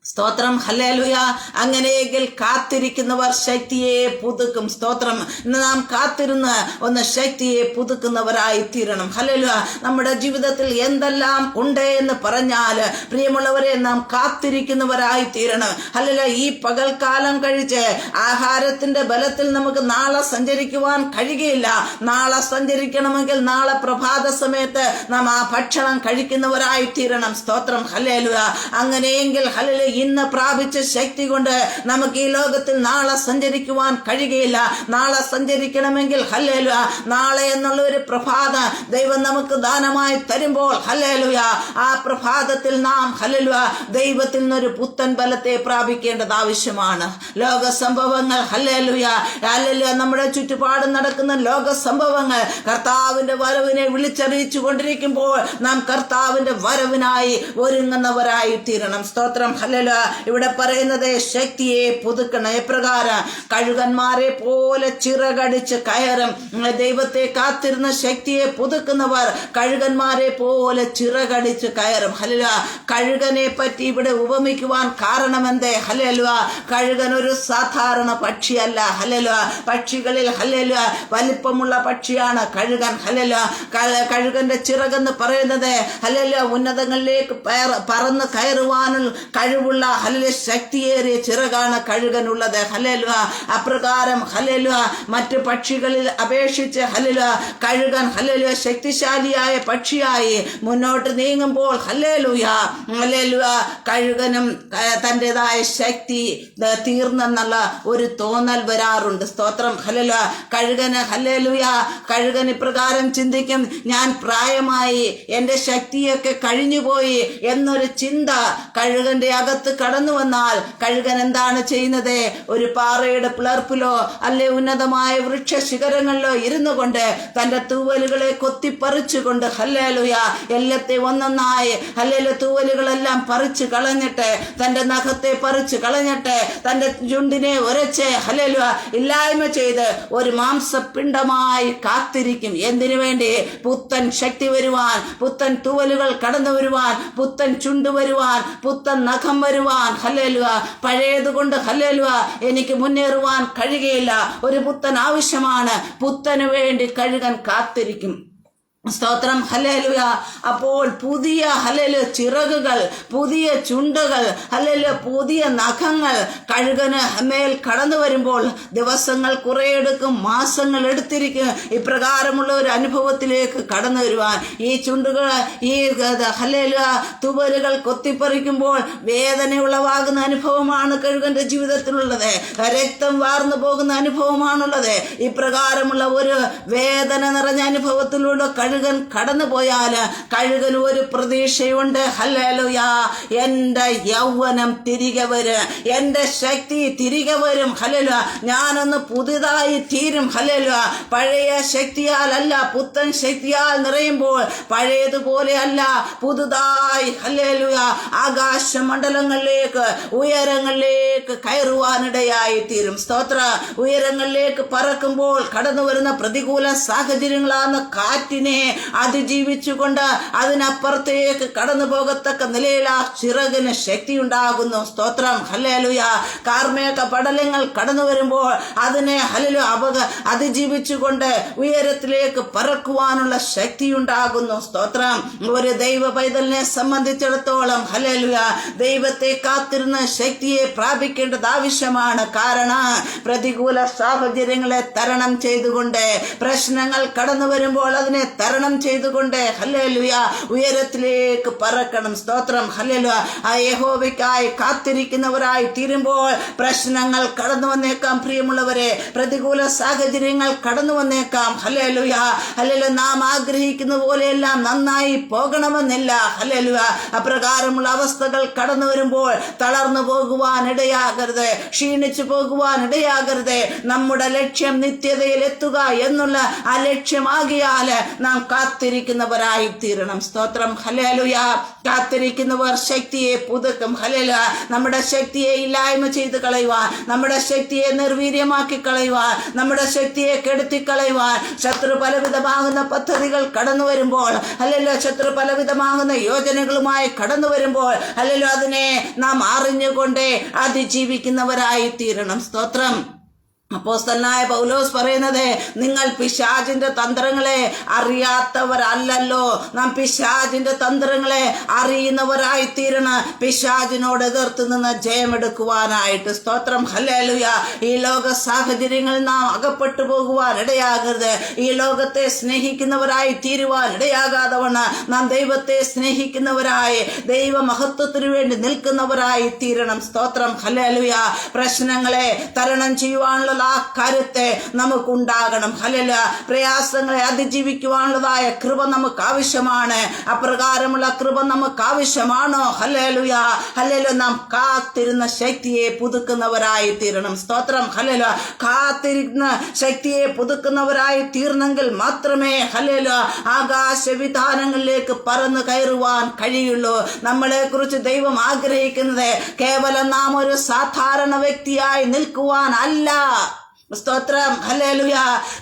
സ്തോത്രം ഹല്ലേലൂയ. അങ്ങനെയെങ്കിൽ കാത്തിരിക്കുന്നവർ ശക്തിയെ പുതുക്കും. സ്തോത്രം. ഇന്ന് നാം കാത്തിരുന്ന് ഒന്ന് ശക്തിയെ പുതുക്കുന്നവരായി തീരണം. ഹല്ലേലൂയ. നമ്മുടെ ജീവിതത്തിൽ എന്തെല്ലാം ഉണ്ട് എന്ന് പറഞ്ഞാൽ പ്രിയമുള്ളവരെ നാം കാത്തിരിക്കുന്നവരായി തീരണം. ഹല്ലേലൂയ. ഈ പകൽക്കാലം കഴിച്ച് ആഹാരത്തിന്റെ ബലത്തിൽ നമുക്ക് നാളെ സഞ്ചരിക്കുവാൻ കഴിയുകയില്ല. നാളെ സഞ്ചരിക്കണമെങ്കിൽ നാളെ പ്രഭാത സമയത്ത് നാം ആ ഭക്ഷണം കഴിക്കുന്നവരായി തീരണം. സ്തോത്രം ഹല്ലേലൂയ. അങ്ങനെയെങ്കിൽ ഹല്ലേലൂയ ഇന്ന് പ്രാപിച്ച ശക്തി കൊണ്ട് നമുക്ക് ഈ ലോകത്തിൽ നാളെ സഞ്ചരിക്കുവാൻ കഴിയുകയില്ല. നാളെ സഞ്ചരിക്കണമെങ്കിൽ ഹല്ലേലൂയ നാളെ എന്നുള്ള ഒരു പ്രഭാതം ദൈവം നമുക്ക് ദാനമായി തരുമ്പോൾ ഹല്ലേലൂയ ആ പ്രഭാതത്തിൽ നാം ഹല്ലേലൂയ ദൈവത്തിൽ നിന്നൊരു പുത്തൻ ബലത്തെ പ്രാപിക്കേണ്ടത് ആവശ്യമാണ്. ലോക സംഭവങ്ങൾ ഹല്ലേലൂയ ഹല്ലേലൂയ നമ്മുടെ ചുറ്റുപാടും നടക്കുന്ന ലോക സംഭവങ്ങൾ കർത്താവിന്റെ വരവിനെ വിളിച്ചറിയിച്ചു കൊണ്ടിരിക്കുമ്പോൾ നാം കർത്താവിന്റെ വരവിനായി ഒരുങ്ങുന്നവരായി തീരണം. സ്തോത്രം ഹല്ലേലൂയ. ഇവിടെ പറയുന്നത് ശക്തിയെ പുതുക്കണം. എപ്രകാരം കഴുകന്മാരെ പോലെ ചിറകടിച്ച് കയറും. ദൈവത്തെ കാത്തിരുന്ന ശക്തിയെ പുതുക്കുന്നവർ കഴുകന്മാരെ പോലെ ചിറകടിച്ച് കയറും. ഹല്ലേലൂയ. കഴുകനെ പറ്റി ഇവിടെ ഉപമിക്കുവാൻ കാരണമെന്തേ? ഹല്ലേലൂയ കഴുകൻ ഒരു സാധാരണ പക്ഷിയല്ല. ഹല്ലേലൂയ പക്ഷികളിൽ ഹല്ലേലൂയ വലിപ്പമുള്ള പക്ഷിയാണ് കഴുകൻ. ഹല്ലേലൂയ കഴുകന്റെ ചിറകെന്ന് പറയുന്നത് ഹല്ലേലൂയ ഉന്നതങ്ങളിലേക്ക് പറന്ന് കയറുവാനുള്ള കഴിവുള്ള ഹല്ലേലൂയ ശക്തിയേറിയ ചിറകാണ് കഴുകനുള്ളത്. ഹല്ലേലൂയ അപ്രകാരം ഹല്ലേലൂയ മറ്റു പക്ഷികളിൽ അപേക്ഷിച്ച് ഹല്ലേലൂയ കഴുകൻ ഹല്ലേലൂയ ശക്തിശാലിയായ പക്ഷിയായി മുന്നോട്ട് നീങ്ങുമ്പോൾ ഹല്ലേലൂയ ഹല്ലേലൂയ കഴുകനും തൻ്റെതായ ശക്തി തീർന്നെന്നുള്ള ഒരു തോന്നൽ വരാറുണ്ട്. സ്തോത്രം ഹല്ലേലൂയ. കഴുകന് ഹല്ലേലൂയ കഴുകൻ ഇപ്രകാരം ചിന്തിക്കും, ഞാൻ പ്രായമായി എൻ്റെ ശക്തിയൊക്കെ കഴിഞ്ഞുപോയി എന്നൊരു ചിന്ത കഴുകന്റെ അകത്ത് കടന്നു വന്നാൽ കഴുകൻ എന്താണ് ചെയ്യുന്നത്? ഒരു പാറയുടെ പിളർപ്പിലോ അല്ലെ ഉന്നതമായ വൃക്ഷ ശിഖരങ്ങളിലോ ഇരുന്നു കൊണ്ട് തന്റെ തൂവലുകളെ കൊത്തിപ്പറിച്ചുകൊണ്ട് ഹല്ലേലൂയ എല്ലാത്തെ ഒന്നൊന്നായി ഹല്ലേലൂയ തൂവലുകളെല്ലാം പറിച്ചു കളഞ്ഞിട്ട് തന്റെ നഖത്തെ പറിച്ചു കളഞ്ഞിട്ട് തന്റെ ചുണ്ടിനെ ഉരച്ച് ഹല്ലേലൂയ ഇല്ലായ്മ ചെയ്ത് ഒരു മാംസപിണ്ഡമായി കാത്തിരിക്കും. എന്തിനു വേണ്ടി? പുത്തൻ ശക്തി വരുവാൻ, പുത്തൻ തൂവലുകൾ കടന്നു വരുവാൻ, പുത്തൻ ചുണ്ട് വരുവാൻ, പുത്തൻ നഖം വരുവാൻ. ഹല്ലേലൂയ പഴയതുകൊണ്ട് ഹല്ലേലൂയ എനിക്ക് മുന്നേറുവാൻ കഴിയുകയില്ല. ഒരു പുത്തൻ ആവശ്യമാണ്. പുത്തനു വേണ്ടി കഴുകൻ കാത്തിരിക്കും. സ്തോത്രം ഹല്ലേലൂയ. അപ്പോൾ പുതിയ ഹല്ലേലൂയ ചിറകുകൾ, പുതിയ ചുണ്ടുകൾ, ഹല്ലേലൂയ പുതിയ നഖങ്ങൾ കഴുകന് മേൽ കടന്നു വരുമ്പോൾ ദിവസങ്ങൾ കുറെ എടുക്കും, മാസങ്ങൾ എടുത്തിരിക്കും ഇപ്രകാരമുള്ള ഒരു അനുഭവത്തിലേക്ക് കടന്നു വരുവാൻ. ഈ ചുണ്ടുകൾ, ഈ ഹല്ലേലൂയ തുവലുകൾ കൊത്തിപ്പറിക്കുമ്പോൾ വേദന ഉളവാകുന്ന അനുഭവമാണ് കഴുകന്റെ ജീവിതത്തിലുള്ളത്. രക്തം വാർന്നു പോകുന്ന അനുഭവമാണുള്ളത്. ഇപ്രകാരമുള്ള ഒരു വേദന നിറഞ്ഞ അനുഭവത്തിലൂടെ കഴുകൻ കടന്നു പോയാൽ കഴുകന് ഒരു പ്രതീക്ഷയുണ്ട്. ഹല്ലേലൂയ എന്റെ യൗവനം തിരികെ വരും, എന്റെ ശക്തി തിരികെ വരും. ഹല്ലേലൂയ ഞാനൊന്ന് പുതുതായി തീരും. ഹല്ലേലൂയ പഴയ ശക്തിയാൽ അല്ല, പുത്തൻ ശക്തിയാൽ നിറയുമ്പോൾ പഴയതുപോലെ അല്ല, പുതുതായി ഹല്ലേലൂയ ആകാശമണ്ഡലങ്ങളിലേക്ക് ഉയരങ്ങളിലേക്ക് കയറുവാനിടയായി തീരും. സ്തോത്ര. ഉയരങ്ങളിലേക്ക് പറക്കുമ്പോൾ കടന്നു വരുന്ന പ്രതികൂല സാഹചര്യങ്ങളാണ് കാറ്റിനെ അതിജീവിച്ചുകൊണ്ട് അതിനപ്പുറത്തേക്ക് കടന്നു പോകത്തക്ക നിലയിൽ ആ ചിറകിന് ശക്തി ഉണ്ടാകുന്നു. സ്തോത്രം ഹല്ലേലൂയ. കാർമേഘ പടലങ്ങൾ കടന്നു വരുമ്പോൾ അതിനെ ഹല്ലേലൂയ അതിജീവിച്ചുകൊണ്ട് ഉയരത്തിലേക്ക് പറക്കുവാനുള്ള ശക്തി ഉണ്ടാകുന്നു. സ്തോത്രം. ഒരു ദൈവ പൈതലിനെ സംബന്ധിച്ചിടത്തോളം ഹല്ലേലൂയ ദൈവത്തെ കാത്തിരുന്ന ശക്തിയെ പ്രാപിക്കേണ്ടത് ആവശ്യമാണ്. കാരണം പ്രതികൂല സാഹചര്യങ്ങളെ തരണം ചെയ്തുകൊണ്ട്, പ്രശ്നങ്ങൾ കടന്നു വരുമ്പോൾ അതിനെ തരണം ചെയ്തുകൊണ്ട് ഹല്ലേലൂയ ഉയരത്തിലേക്ക് പറക്കണം. സ്തോത്രം ഹല്ലേലൂയ. ആ യഹോവയ്ക്കായി കാത്തിരിക്കുന്നവരായി തീരുമ്പോൾ പ്രശ്നങ്ങൾ കടന്നു വന്നേക്കാം. പ്രിയമുള്ളവരെ, പ്രതികൂല സാഹചര്യങ്ങൾ കടന്നു വന്നേക്കാം. ഹല്ലേലൂയ ഹല്ലേലൂയ നാം ആഗ്രഹിക്കുന്ന പോലെയെല്ലാം നന്നായി പോകണമെന്നില്ല. ഹല്ലേലൂയ അപ്രകാരമുള്ള അവസ്ഥകൾ കടന്നു വരുമ്പോൾ തളർന്നു പോകുവാൻ ഇടയാകരുത്, ക്ഷീണിച്ചു പോകുവാൻ ഇടയാകരുത്. നമ്മുടെ ലക്ഷ്യം നിത്യതയിൽ എത്തുക എന്നുള്ള ആ ലക്ഷ്യമാകിയാൽ നാം നാം കാത്തിരിക്കുന്നവരായി തീരണം. സ്തോത്രം. ഹല്ലേലൂയ. കാത്തിരിക്കുന്നവർ ശക്തിയെ പുതുക്കും. ഹല്ലേലൂയ. നമ്മുടെ ശക്തിയെ ഇല്ലായ്മ ചെയ്ത് കളയുവാൻ, നമ്മുടെ ശക്തിയെ നിർവീര്യമാക്കി കളയുവാൻ, നമ്മുടെ ശക്തിയെ കെടുത്തിക്കളയുവാൻ ശത്രു പലവിധമാകുന്ന പദ്ധതികൾ കടന്നു വരുമ്പോൾ, ഹല്ലേലൂയ, ശത്രു പലവിധമാകുന്ന യോജനകളുമായി കടന്നു വരുമ്പോൾ, ഹല്ലേലൂയ, അതിനെ നാം അറിഞ്ഞുകൊണ്ട് അതിജീവിക്കുന്നവരായി തീരണം. സ്തോത്രം. അപ്പോസ്തലനായ പൗലോസ് പറയുന്നത്, നിങ്ങൾ പിശാചിന്റെ തന്ത്രങ്ങളെ അറിയാത്തവരല്ലല്ലോ, നാം പിശാചിന്റെ തന്ത്രങ്ങളെ അറിയുന്നവരായി തീരണം, പിശാചിനോട് എതിർത്ത് നിന്ന് ജയമെടുക്കുവാനായിട്ട്. സ്തോത്രം. ഹല്ലേലൂയ. ഈ ലോക സാഹചര്യങ്ങളിൽ നാം അകപ്പെട്ടു പോകുവാൻ ഇടയാകരുത്. ഈ ലോകത്തെ സ്നേഹിക്കുന്നവരായി തീരുവാൻ ഇടയാകാതവണ്ണം നാം ദൈവത്തെ സ്നേഹിക്കുന്നവരായി, ദൈവ മഹത്വത്തിനു വേണ്ടി നിൽക്കുന്നവരായി തീരണം. സ്തോത്രം. ഹല്ലേലൂയ. പ്രശ്നങ്ങളെ തരണം ചെയ്യുവാനുള്ള ആ കരുത്തെ നമുക്കുണ്ടാകണം. ഹല്ലേലൂയ. പ്രയാസങ്ങളെ അതിജീവിക്കുവാനുള്ളതായ കൃപ നമുക്ക് ആവശ്യമാണ്. അപ്രകാരമുള്ള കൃപ നമുക്ക് ആവശ്യമാണോ? ഹല്ലേലൂയ. ഹല്ലേലൂയ. നാം കാത്തിരുന്ന ശക്തിയെ പുതുക്കുന്നവരായി തീരണം. സ്തോത്രം. ഹല്ലേലൂയ. കാത്തിരുന്ന ശക്തിയെ പുതുക്കുന്നവരായി തീർന്നെങ്കിൽ മാത്രമേ, ഹല്ലേലൂയ, ആകാശവിധാനങ്ങളിലേക്ക് പറന്നു കയറുവാൻ കഴിയുള്ളൂ. നമ്മളെ കുറിച്ച് ദൈവം ആഗ്രഹിക്കുന്നത് കേവലം നാം ഒരു സാധാരണ വ്യക്തിയായി നിൽക്കുവാൻ അല്ല. സ്തോത്രം. ഹല്ലേലൂയ.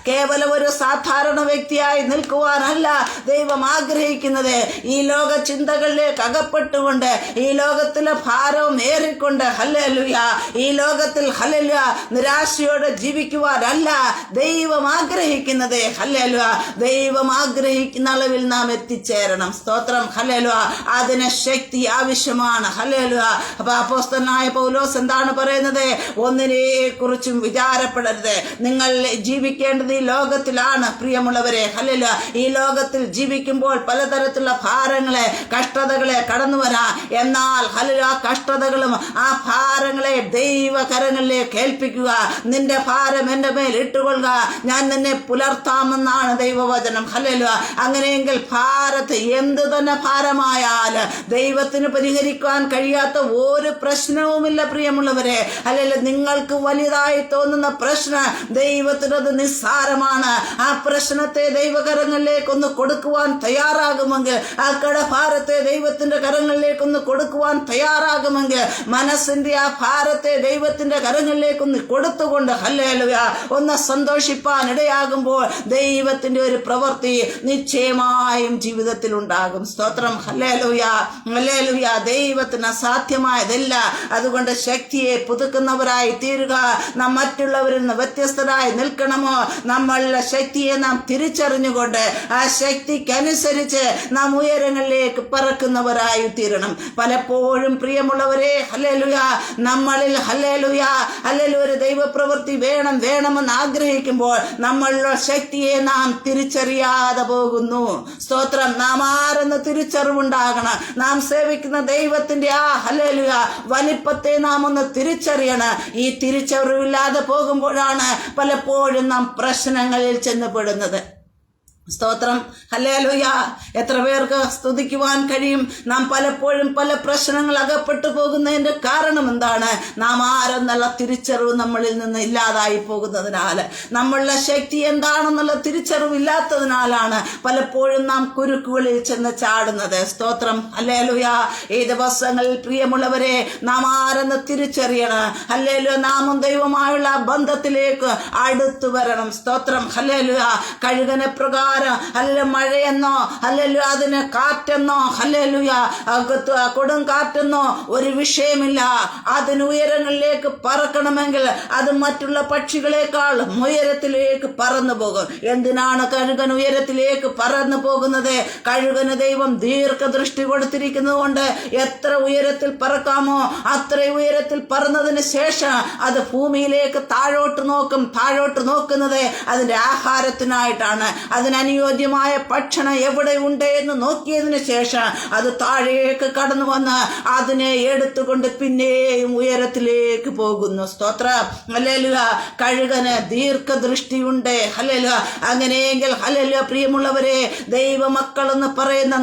കേവലം ഒരു സാധാരണ വ്യക്തിയായി നിൽക്കുവാനല്ല ദൈവം ആഗ്രഹിക്കുന്നത്. ഈ ലോക ചിന്തകളിലേക്ക് അകപ്പെട്ടുകൊണ്ട്, ഈ ലോകത്തിലെ ഭാരവും ഏറിക്കൊണ്ട്, ഹല്ലേലൂയ, ഈ ലോകത്തിൽ, ഹല്ലേലൂയ, നിരാശയോടെ ജീവിക്കുവാനല്ല ദൈവം ആഗ്രഹിക്കുന്നത്. ഹല്ലേലൂയ. ദൈവം ആഗ്രഹിക്കുന്ന അളവിൽ നാം എത്തിച്ചേരണം. സ്തോത്രം. ഹല്ലേലൂയ. അതിന് ശക്തി ആവശ്യമാണ്. ഹല്ലേലൂയ. അപ്പൊ അപ്പോസ്തലനായ പൗലോസ് എന്താണ് പറയുന്നത്? ഒന്നിനെ കുറിച്ചും വിചാരപ്പെടരുത്. നിങ്ങൾ ജീവിക്കേണ്ടത് ഈ ലോകത്തിലാണ് പ്രിയമുള്ളവരെ. ഹല്ലേലൂയ. ഈ ലോകത്തിൽ ജീവിക്കുമ്പോൾ പലതരത്തിലുള്ള ഭാരങ്ങളെ, കഷ്ടതകളെ കടന്നു വരാം. എന്നാൽ ഹല്ലേലൂയ, കഷ്ടതകളും ആ ഭാരങ്ങളെ ദൈവകരങ്ങളിലേക്ക് ഏൽപ്പിക്കുക. നിന്റെ ഭാരം എന്റെ മേൽ ഇട്ടുകൊള്ളുക, ഞാൻ നിന്നെ പുലർത്താമെന്നാണ് ദൈവവചനം. ഹല്ലേലൂയ. അങ്ങനെയെങ്കിൽ ഭാരത്ത് എന്ത് തന്നെ ഭാരമായാൽ ദൈവത്തിന് പരിഹരിക്കാൻ കഴിയാത്ത ഒരു പ്രശ്നവുമില്ല പ്രിയമുള്ളവരെ. ഹല്ലേലൂയ. നിങ്ങൾക്ക് വലുതായി തോന്നുന്ന പ്രശ്നം ദൈവത്തിനത് നിസ്സാരമാണ്. ആ പ്രശ്നത്തെ ദൈവകരങ്ങളിലേക്ക് ഒന്ന് കൊടുക്കുവാൻ തയ്യാറാകുമെങ്കിൽ, ആ കടഭാരത്തെ ദൈവത്തിന്റെ കരങ്ങളിലേക്ക് ഒന്ന് കൊടുക്കുവാൻ തയ്യാറാകുമെങ്കിൽ, മനസ്സിന്റെ ആ ഭാരത്തെ ദൈവത്തിന്റെ കരങ്ങളിലേക്ക് ഒന്ന് കൊടുത്തുകൊണ്ട്, ഹല്ലേലൂയ, ഒന്ന് സന്തോഷിപ്പാൻ ഇടയാകുമ്പോൾ ദൈവത്തിന്റെ ഒരു പ്രവൃത്തി നിശ്ചയമായും ജീവിതത്തിൽ ഉണ്ടാകും. സ്തോത്രം. ഹല്ലേലൂയ. ഹല്ലേലൂയ. ദൈവത്തിന് അസാധ്യമായതല്ല. അതുകൊണ്ട് ശക്തിയെ പുതുക്കുന്നവരായി തീരുക. നാം മറ്റുള്ളവരിൽ നിന്ന് വ്യത്യസ്തരായി നിൽക്കണമോ? നമ്മളുടെ ശക്തിയെ നാം തിരിച്ചറിഞ്ഞുകൊണ്ട് ആ ശക്തിക്കനുസരിച്ച് നാം ഉയരങ്ങളിലേക്ക് പറക്കുന്നവരായി തീരണം. പലപ്പോഴും പ്രിയമുള്ളവരെ, ഹല്ലേലൂയ, നമ്മളിൽ, ഹല്ലേലൂയ, ഹല്ലേലൂയ, ഒരു ദൈവപ്രവൃത്തി വേണമെന്ന് ആഗ്രഹിക്കുമ്പോൾ നമ്മളുടെ ശക്തിയെ നാം തിരിച്ചറിയാതെ പോകുന്നു. സ്തോത്രം. നാം ആരെന്ന് തിരിച്ചറിവുണ്ടാകണം. നാം സേവിക്കുന്ന ദൈവത്തിന്റെ ആ, ഹല്ലേലൂയ, വലിപ്പത്തെ നാം ഒന്ന് തിരിച്ചറിയണം. ഈ തിരിച്ചറിവില്ലാതെ പോകുമ്പോഴാണ് പലപ്പോഴും നാം പ്രശ്നങ്ങളിൽ ചെന്നപ്പെടുന്നത്. സ്തോത്രം. ഹല്ലേലൂയ. എത്ര പേർക്ക് സ്തുതിക്കുവാൻ കഴിയും? നാം പലപ്പോഴും പല പ്രശ്നങ്ങൾ അകപ്പെട്ടു പോകുന്നതിന്റെ കാരണം എന്താണ്? നാം ആരെന്നുള്ള തിരിച്ചറിവ് നമ്മളിൽ നിന്ന് ഇല്ലാതായി പോകുന്നതിനാൽ, നമ്മളുടെ ശക്തി എന്താണെന്നുള്ള തിരിച്ചറിവില്ലാത്തതിനാലാണ് പലപ്പോഴും നാം കുരുക്കുകളിൽ ചെന്ന് ചാടുന്നത്. സ്തോത്രം. ഹല്ലേലൂയ. ഈ ദിവസങ്ങളിൽ പ്രിയമുള്ളവരെ, നാം ആരെന്ന് തിരിച്ചറിയണം. ഹല്ലേലൂയ. നാമും ദൈവമായുള്ള ബന്ധത്തിലേക്ക് അടുത്തു വരണം. സ്തോത്രം. ഹല്ലേലൂയ. കഴുകനെ പ്രകാരം, ഹല്ലേലൂയ, മഴയെന്നോ, ഹല്ലേലൂയ, അതിന് കാറ്റെന്നോ, ഹല്ലേലൂയ, കൊടും കാറ്റെന്നോ ഒരു വിഷയമില്ല. അതിന് ഉയരങ്ങളിലേക്ക് പറക്കണമെങ്കിൽ അത് മറ്റുള്ള പക്ഷികളെക്കാൾ ഉയരത്തിലേക്ക് പറന്നു പോകും. എന്തിനാണ് കഴുകൻ ഉയരത്തിലേക്ക് പറന്നു പോകുന്നത്? കഴുകന് ദൈവം ദീർഘദൃഷ്ടി കൊടുത്തിരിക്കുന്നത് കൊണ്ട് എത്ര ഉയരത്തിൽ പറക്കാമോ അത്ര ഉയരത്തിൽ പറന്നതിന് ശേഷം അത് ഭൂമിയിലേക്ക് താഴോട്ട് നോക്കും. താഴോട്ട് നോക്കുന്നത് അതിന്റെ ആഹാരത്തിനായിട്ടാണ്. അനുയോജ്യമായ ഭക്ഷണം എവിടെ ഉണ്ട് എന്ന് നോക്കിയതിനു ശേഷം അത് താഴേക്ക് കടന്നു വന്ന് അതിനെ എടുത്തുകൊണ്ട് പിന്നെയും ഉയരത്തിലേക്ക് പോകുന്നു. സ്തോത്രം. ഹല്ലേലൂയ. കഴുകന് ദീർഘദൃഷ്ടിയുണ്ട്. ഹല്ലേലൂയ. അങ്ങനെയെങ്കിൽ, ഹല്ലേലൂയ, പ്രിയമുള്ളവരെ, ദൈവമക്കൾ എന്ന് പറയുന്ന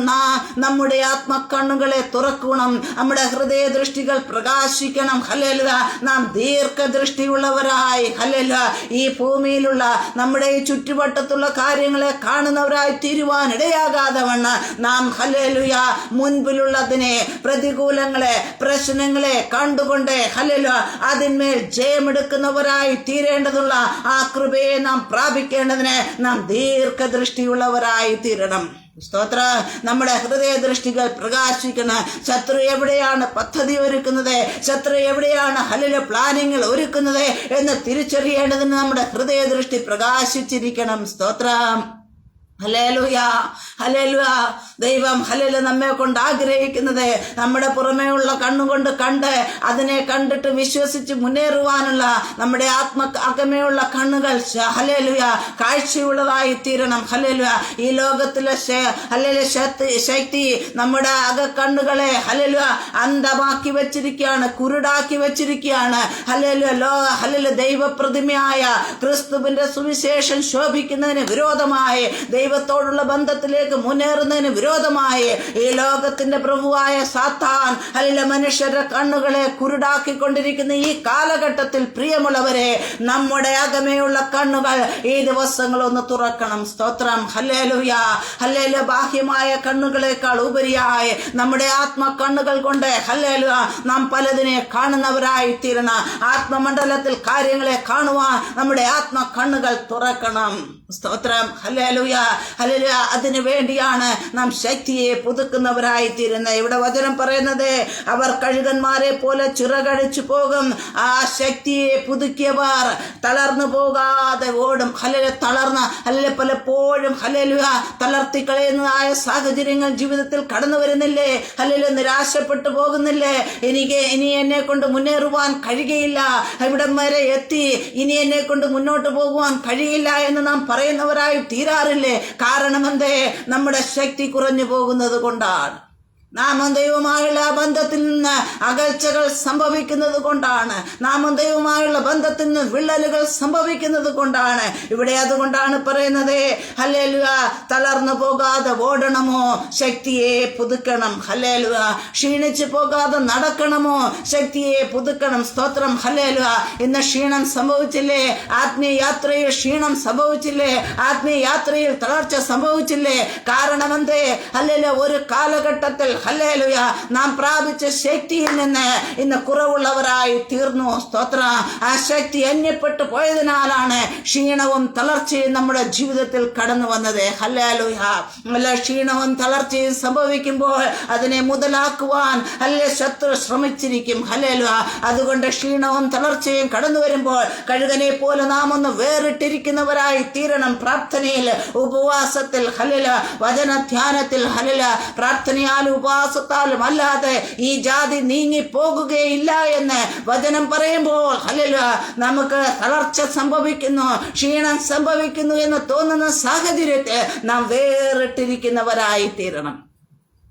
നമ്മുടെ ആത്മക്കണ്ണുകളെ തുറക്കണം. നമ്മുടെ ഹൃദയ ദൃഷ്ടികൾ പ്രകാശിക്കണം. ഹല്ലേലൂയ. നാം ദീർഘദൃഷ്ടിയുള്ളവരായി, ഹല്ലേലൂയ, ഈ ഭൂമിയിലുള്ള നമ്മുടെ ഈ ചുറ്റുവട്ടത്തുള്ള കാര്യങ്ങളെ കാണുന്നവരായി തീരുവാൻ ഇടയാകാതെ വണ്ണം നാം ഹല്ലേലൂയ മുൻപിലുള്ളതിനെ, പ്രതികൂലങ്ങളെ, പ്രശ്നങ്ങളെ കണ്ടുകൊണ്ട് ഹല്ലേലൂയ അതിന്മേൽ ജയമെടുക്കുന്നവരായി തീരേണ്ടതുള്ള ആ കൃപയെ നാം പ്രാപിക്കേണ്ടതിന് നാം ദീർഘദൃഷ്ടിയുള്ളവരായി തീരണം. സ്തോത്ര. നമ്മുടെ ഹൃദയ ദൃഷ്ടികൾ പ്രകാശിക്കണം. ശത്രു എവിടെയാണ് പദ്ധതി ഒരുക്കുന്നത്, ശത്രു എവിടെയാണ് ഹല്ലേലൂയ പ്ലാനിങ്ങൾ ഒരുക്കുന്നത് എന്ന് തിരിച്ചറിയേണ്ടതിന് നമ്മുടെ ഹൃദയ ദൃഷ്ടി പ്രകാശിച്ചിരിക്കണം. സ്തോത്രം. Hallelujah, hallelujah. ദൈവം ഹല്ലേലൂയ നമ്മെ കൊണ്ട് ആഗ്രഹിക്കുന്നത് നമ്മുടെ പുറമേ ഉള്ള കണ്ണുകൊണ്ട് കണ്ട് അതിനെ കണ്ടിട്ട് വിശ്വസിച്ച് മുന്നേറുവാനുള്ള നമ്മുടെ അകമേയുള്ള കണ്ണുകൾ ഹല്ലേലൂയ കാഴ്ചയുള്ളതായി തീരണം. ഹല്ലേലൂയ. ഈ ലോകത്തിലെ ഹല്ലേലൂയ ശക്തി നമ്മുടെ കണ്ണുകളെ ഹല്ലേലൂയ അന്ധമാക്കി വെച്ചിരിക്കുകയാണ്, കുരുടാക്കി വെച്ചിരിക്കുകയാണ്. ഹല്ലേലൂയ. ഹല്ലേലൂയ ദൈവപ്രതിമയായ ക്രിസ്തുവിന്റെ സുവിശേഷം ശോഭിക്കുന്നതിന് വിരോധമായി, ദൈവത്തോടുള്ള ബന്ധത്തിലേക്ക് മുന്നേറുന്നതിന് വിരോധമായി ഈ ലോകത്തിന്റെ പ്രഭുവായ സാത്താൻ ഹല്ലേലൂയ മനുഷ്യരുടെ കണ്ണുകളെ കുരുടാക്കിക്കൊണ്ടിരിക്കുന്ന ഈ കാലഘട്ടത്തിൽ പ്രിയമുള്ളവരെ, നമ്മുടെ അകമേയുള്ള കണ്ണുകൾ ഈ ദിവസങ്ങളൊന്ന് തുറക്കണം. സ്തോത്രം. Hallelujah, hallelujah. ബാഹ്യമായ കണ്ണുകളെക്കാൾ ഉപരിയായി നമ്മുടെ ആത്മ കണ്ണുകൾ കൊണ്ട് ഹല്ലേലൂയ നാം പലതിനെ കാണുന്നവരായി തീരണം. ആത്മമണ്ഡലത്തിൽ കാര്യങ്ങളെ കാണുവാൻ നമ്മുടെ ആത്മ കണ്ണുകൾ തുറക്കണം. സ്തോത്രം. Hallelujah, hallelujah. അതിനു വേണ്ടിയാണ് നാം ശക്തിയെ പുതുക്കുന്നവരായി തീരുന്നത്. ഇവിടെ വചനം പറയുന്നത് അവർ കഴുകന്മാരെ പോലെ ചിറകടിച്ചു പോകും. ആ ശക്തിയെ പുതുക്കിയവർ തളർന്നു പോകാതെ ഓടും. ഹല്ലേലൂയ. തളർന്ന ഹല്ലേലൂയ പലപ്പോഴും ഹല്ലേലൂയ തളർത്തിക്കളയുന്നതായ സാഹചര്യങ്ങൾ ജീവിതത്തിൽ കടന്നു വരുന്നില്ലേ? ഹല്ലേലൂയ നിരാശപ്പെട്ടു പോകുന്നില്ലേ? ഇനി എന്നെ കൊണ്ട് മുന്നേറുവാൻ കഴിയുകയില്ല, ഇവിടം വരെ എത്തി, ഇനി എന്നെ കൊണ്ട് മുന്നോട്ട് പോകുവാൻ കഴിയില്ല എന്ന് നാം പറയുന്നവരായി തീരാറില്ലേ? കാരണം എന്തേ? നമ്മുടെ ശക്തി കുറഞ്ഞു പോകുന്നത് കൊണ്ടാണ്. നാമം ദൈവമായുള്ള ബന്ധത്തിൽ നിന്ന് അകൽച്ചകൾ സംഭവിക്കുന്നത് കൊണ്ടാണ്. നാമം ദൈവമായുള്ള ബന്ധത്തിൽ നിന്ന് വിള്ളലുകൾ സംഭവിക്കുന്നത് കൊണ്ടാണ്. ഇവിടെ അതുകൊണ്ടാണ് പറയുന്നത് ഹല്ലേലൂയ തളർന്നു പോകാതെ ഓടണമോ? ശക്തിയെ പുതുക്കണം. ഹല്ലേലൂയ. ക്ഷീണിച്ചു പോകാതെ നടക്കണമോ? ശക്തിയെ പുതുക്കണം. സ്തോത്രം. ഹല്ലേലൂയ. ഇന്ന് ക്ഷീണം സംഭവിച്ചില്ലേ? ആത്മീയ യാത്രയിൽ ക്ഷീണം സംഭവിച്ചില്ലേ? ആത്മീയ യാത്രയിൽ തളർച്ച സംഭവിച്ചില്ലേ? കാരണം എന്തേ? ഹല്ലേലൂയ ഒരു കാലഘട്ടത്തിൽ ഹല്ലേലൂയ നാം പ്രാപിച്ച ശക്തിയിൽ നിന്ന് ഇന്ന് കുറവുള്ളവരായി തീർന്നു. സ്തോത്രം. ആ ശക്തി അന്യപ്പെട്ടു പോയതിനാലാണ് ക്ഷീണവും തളർച്ചയും നമ്മുടെ ജീവിതത്തിൽ കടന്നു വന്നത്. ഹല്ലേലൂയ. അല്ല, ക്ഷീണവും തളർച്ചയും സംഭവിക്കുമ്പോൾ അതിനെ മുതലാക്കുവാൻ ശത്രു ശ്രമിച്ചിരിക്കും. ഹല്ലേലൂയ. അതുകൊണ്ട് ക്ഷീണവും തളർച്ചയും കടന്നു വരുമ്പോൾ കഴുകനെ പോലെ നാം ഒന്ന് വേറിട്ടിരിക്കുന്നവരായി തീരണം. പ്രാർത്ഥനയിൽ, ഉപവാസത്തിൽ, ഹല്ലേലൂയ വചനധ്യാനത്തിൽ, ഹല്ലേലൂയ പ്രാർത്ഥനയാലും ഉപവാസത്താലും അല്ലാതെ ഈ ജാതി നീങ്ങി പോകുകയില്ല എന്ന് വചനം പറയുമ്പോൾ ഹല്ലേലൂയ നമുക്ക് തളർച്ച സംഭവിക്കുന്നു, ക്ഷീണം സംഭവിക്കുന്നു എന്ന് തോന്നുന്ന സാഹചര്യത്തെ നാം വേറിട്ടിരിക്കുന്നവരായി തീരണം.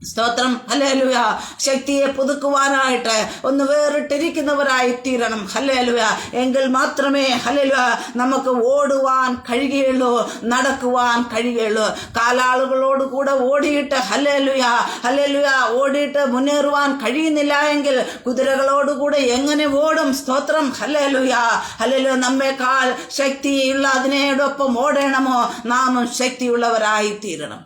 സ്തോത്രം. ഹല്ലേലൂയ. ശക്തിയെ പുതുക്കുവാനായിട്ട് ഒന്ന് വേറിട്ടിരിക്കുന്നവരായി തീരണം. ഹല്ലേലൂയ. എങ്കിൽ മാത്രമേ ഹല്ലേലൂയ നമുക്ക് ഓടുവാൻ കഴിയുകയുള്ളൂ, നടക്കുവാൻ കഴിയുകയുള്ളൂ. കാലാളുകളോട് കൂടെ ഓടിയിട്ട് ഹല്ലേലൂയ ഹല്ലേലൂയ ഓടിയിട്ട് മുന്നേറുവാൻ കഴിയുന്നില്ല എങ്കിൽ കുതിരകളോടുകൂടെ എങ്ങനെ ഓടും? സ്തോത്രം. ഹല്ലേലൂയ. ഹല്ലേലൂയ. നമ്മേക്കാൾ ശക്തിയുള്ള അതിനോടൊപ്പം ഓടണമോ? നാമും ശക്തിയുള്ളവരായി തീരണം.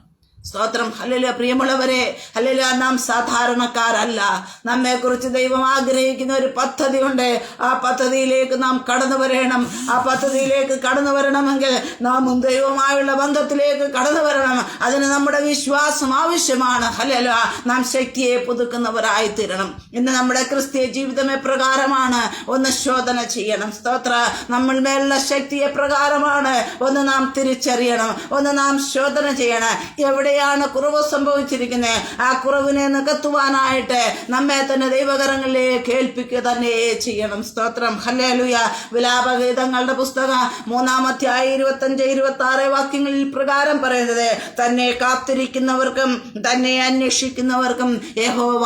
സ്തോത്രം. ഹല്ലേലൂയ. പ്രിയമുള്ളവരെ, ഹല്ലേലൂയ നാം സാധാരണക്കാരല്ല. നമ്മെക്കുറിച്ച് ദൈവം ആഗ്രഹിക്കുന്ന ഒരു പദ്ധതി ഉണ്ട്. ആ പദ്ധതിയിലേക്ക് നാം കടന്നു വരണം. ആ പദ്ധതിയിലേക്ക് കടന്നു വരണമെങ്കിൽ നാമും ദൈവമായുള്ള ബന്ധത്തിലേക്ക് കടന്നു വരണം. അതിന് നമ്മുടെ വിശ്വാസം ആവശ്യമാണ്. ഹല്ലേലൂയ. നാം ശക്തിയെ പുതുക്കുന്നവരായി തീരണം. ഇന്ന് നമ്മുടെ ക്രിസ്തീയ ജീവിതം എപ്രകാരമാണ്? ഒന്ന് ശോധന ചെയ്യണം. സ്തോത്ര. നമ്മൾ മേലുള്ള ശക്തി എപ്രകാരമാണ്? ഒന്ന് നാം തിരിച്ചറിയണം, ഒന്ന് നാം ശോധന ചെയ്യണം. എവിടെയാണ് കുറവ് സംഭവിച്ചിരിക്കുന്നത്? ആ കുറവിനെ നികത്തുവാനായിട്ട് നമ്മെ തന്നെ ദൈവകരങ്ങളിലേക്ക് ഏൽപ്പിക്കുക തന്നെ ചെയ്യണം. സ്തോത്രം. ഹല്ലേലൂയ. വിലാപഗീതങ്ങളുടെ പുസ്തകം 3-ാം അധ്യായം 25-26 വാക്യങ്ങളിൽ പ്രകാരം പറയുന്നത്, തന്നെ കാത്തിരിക്കുന്നവർക്കും തന്നെ അന്വേഷിക്കുന്നവർക്കും യഹോവ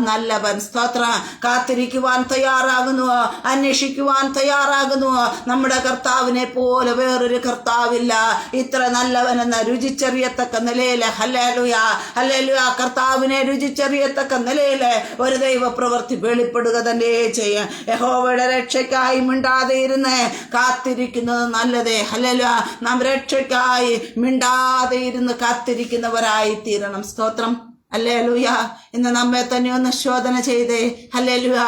നല്ലവൻ. സ്തോത്രം. കാത്തിരിക്കുവാൻ തയ്യാറാകുന്നുവോ? അന്വേഷിക്കുവാൻ തയ്യാറാകുന്നുവോ? നമ്മുടെ കർത്താവിനെ പോലെ വേറൊരു കർത്താവില്ല. ഇത്ര നല്ലവനെന്ന് രുചിച്ചറിയത്തക്ക നിലയിൽ ഹല്ലേലൂയ ഹല്ലേലൂയ കർത്താവിനെ രുചിച്ചറിയത്തക്ക നിലയിൽ ഒരു ദൈവ പ്രവൃത്തി വെളിപ്പെടുക തന്നെ ചെയ്യും. യഹോവയുടെ രക്ഷയ്ക്കായി മിണ്ടാതെ ഇരുന്ന് കാത്തിരിക്കുന്നത് നല്ലതേ. ഹല്ലേലൂയ നാം രക്ഷയ്ക്കായി മിണ്ടാതെ ഇരുന്ന് കാത്തിരിക്കുന്നവരായി തീരണം. സ്തോത്രം. ഹല്ലേലൂയ. ഇന്ന് നമ്മെ തന്നെ ഒന്ന് ശോധന ചെയ്തേ. ഹല്ലേലൂയ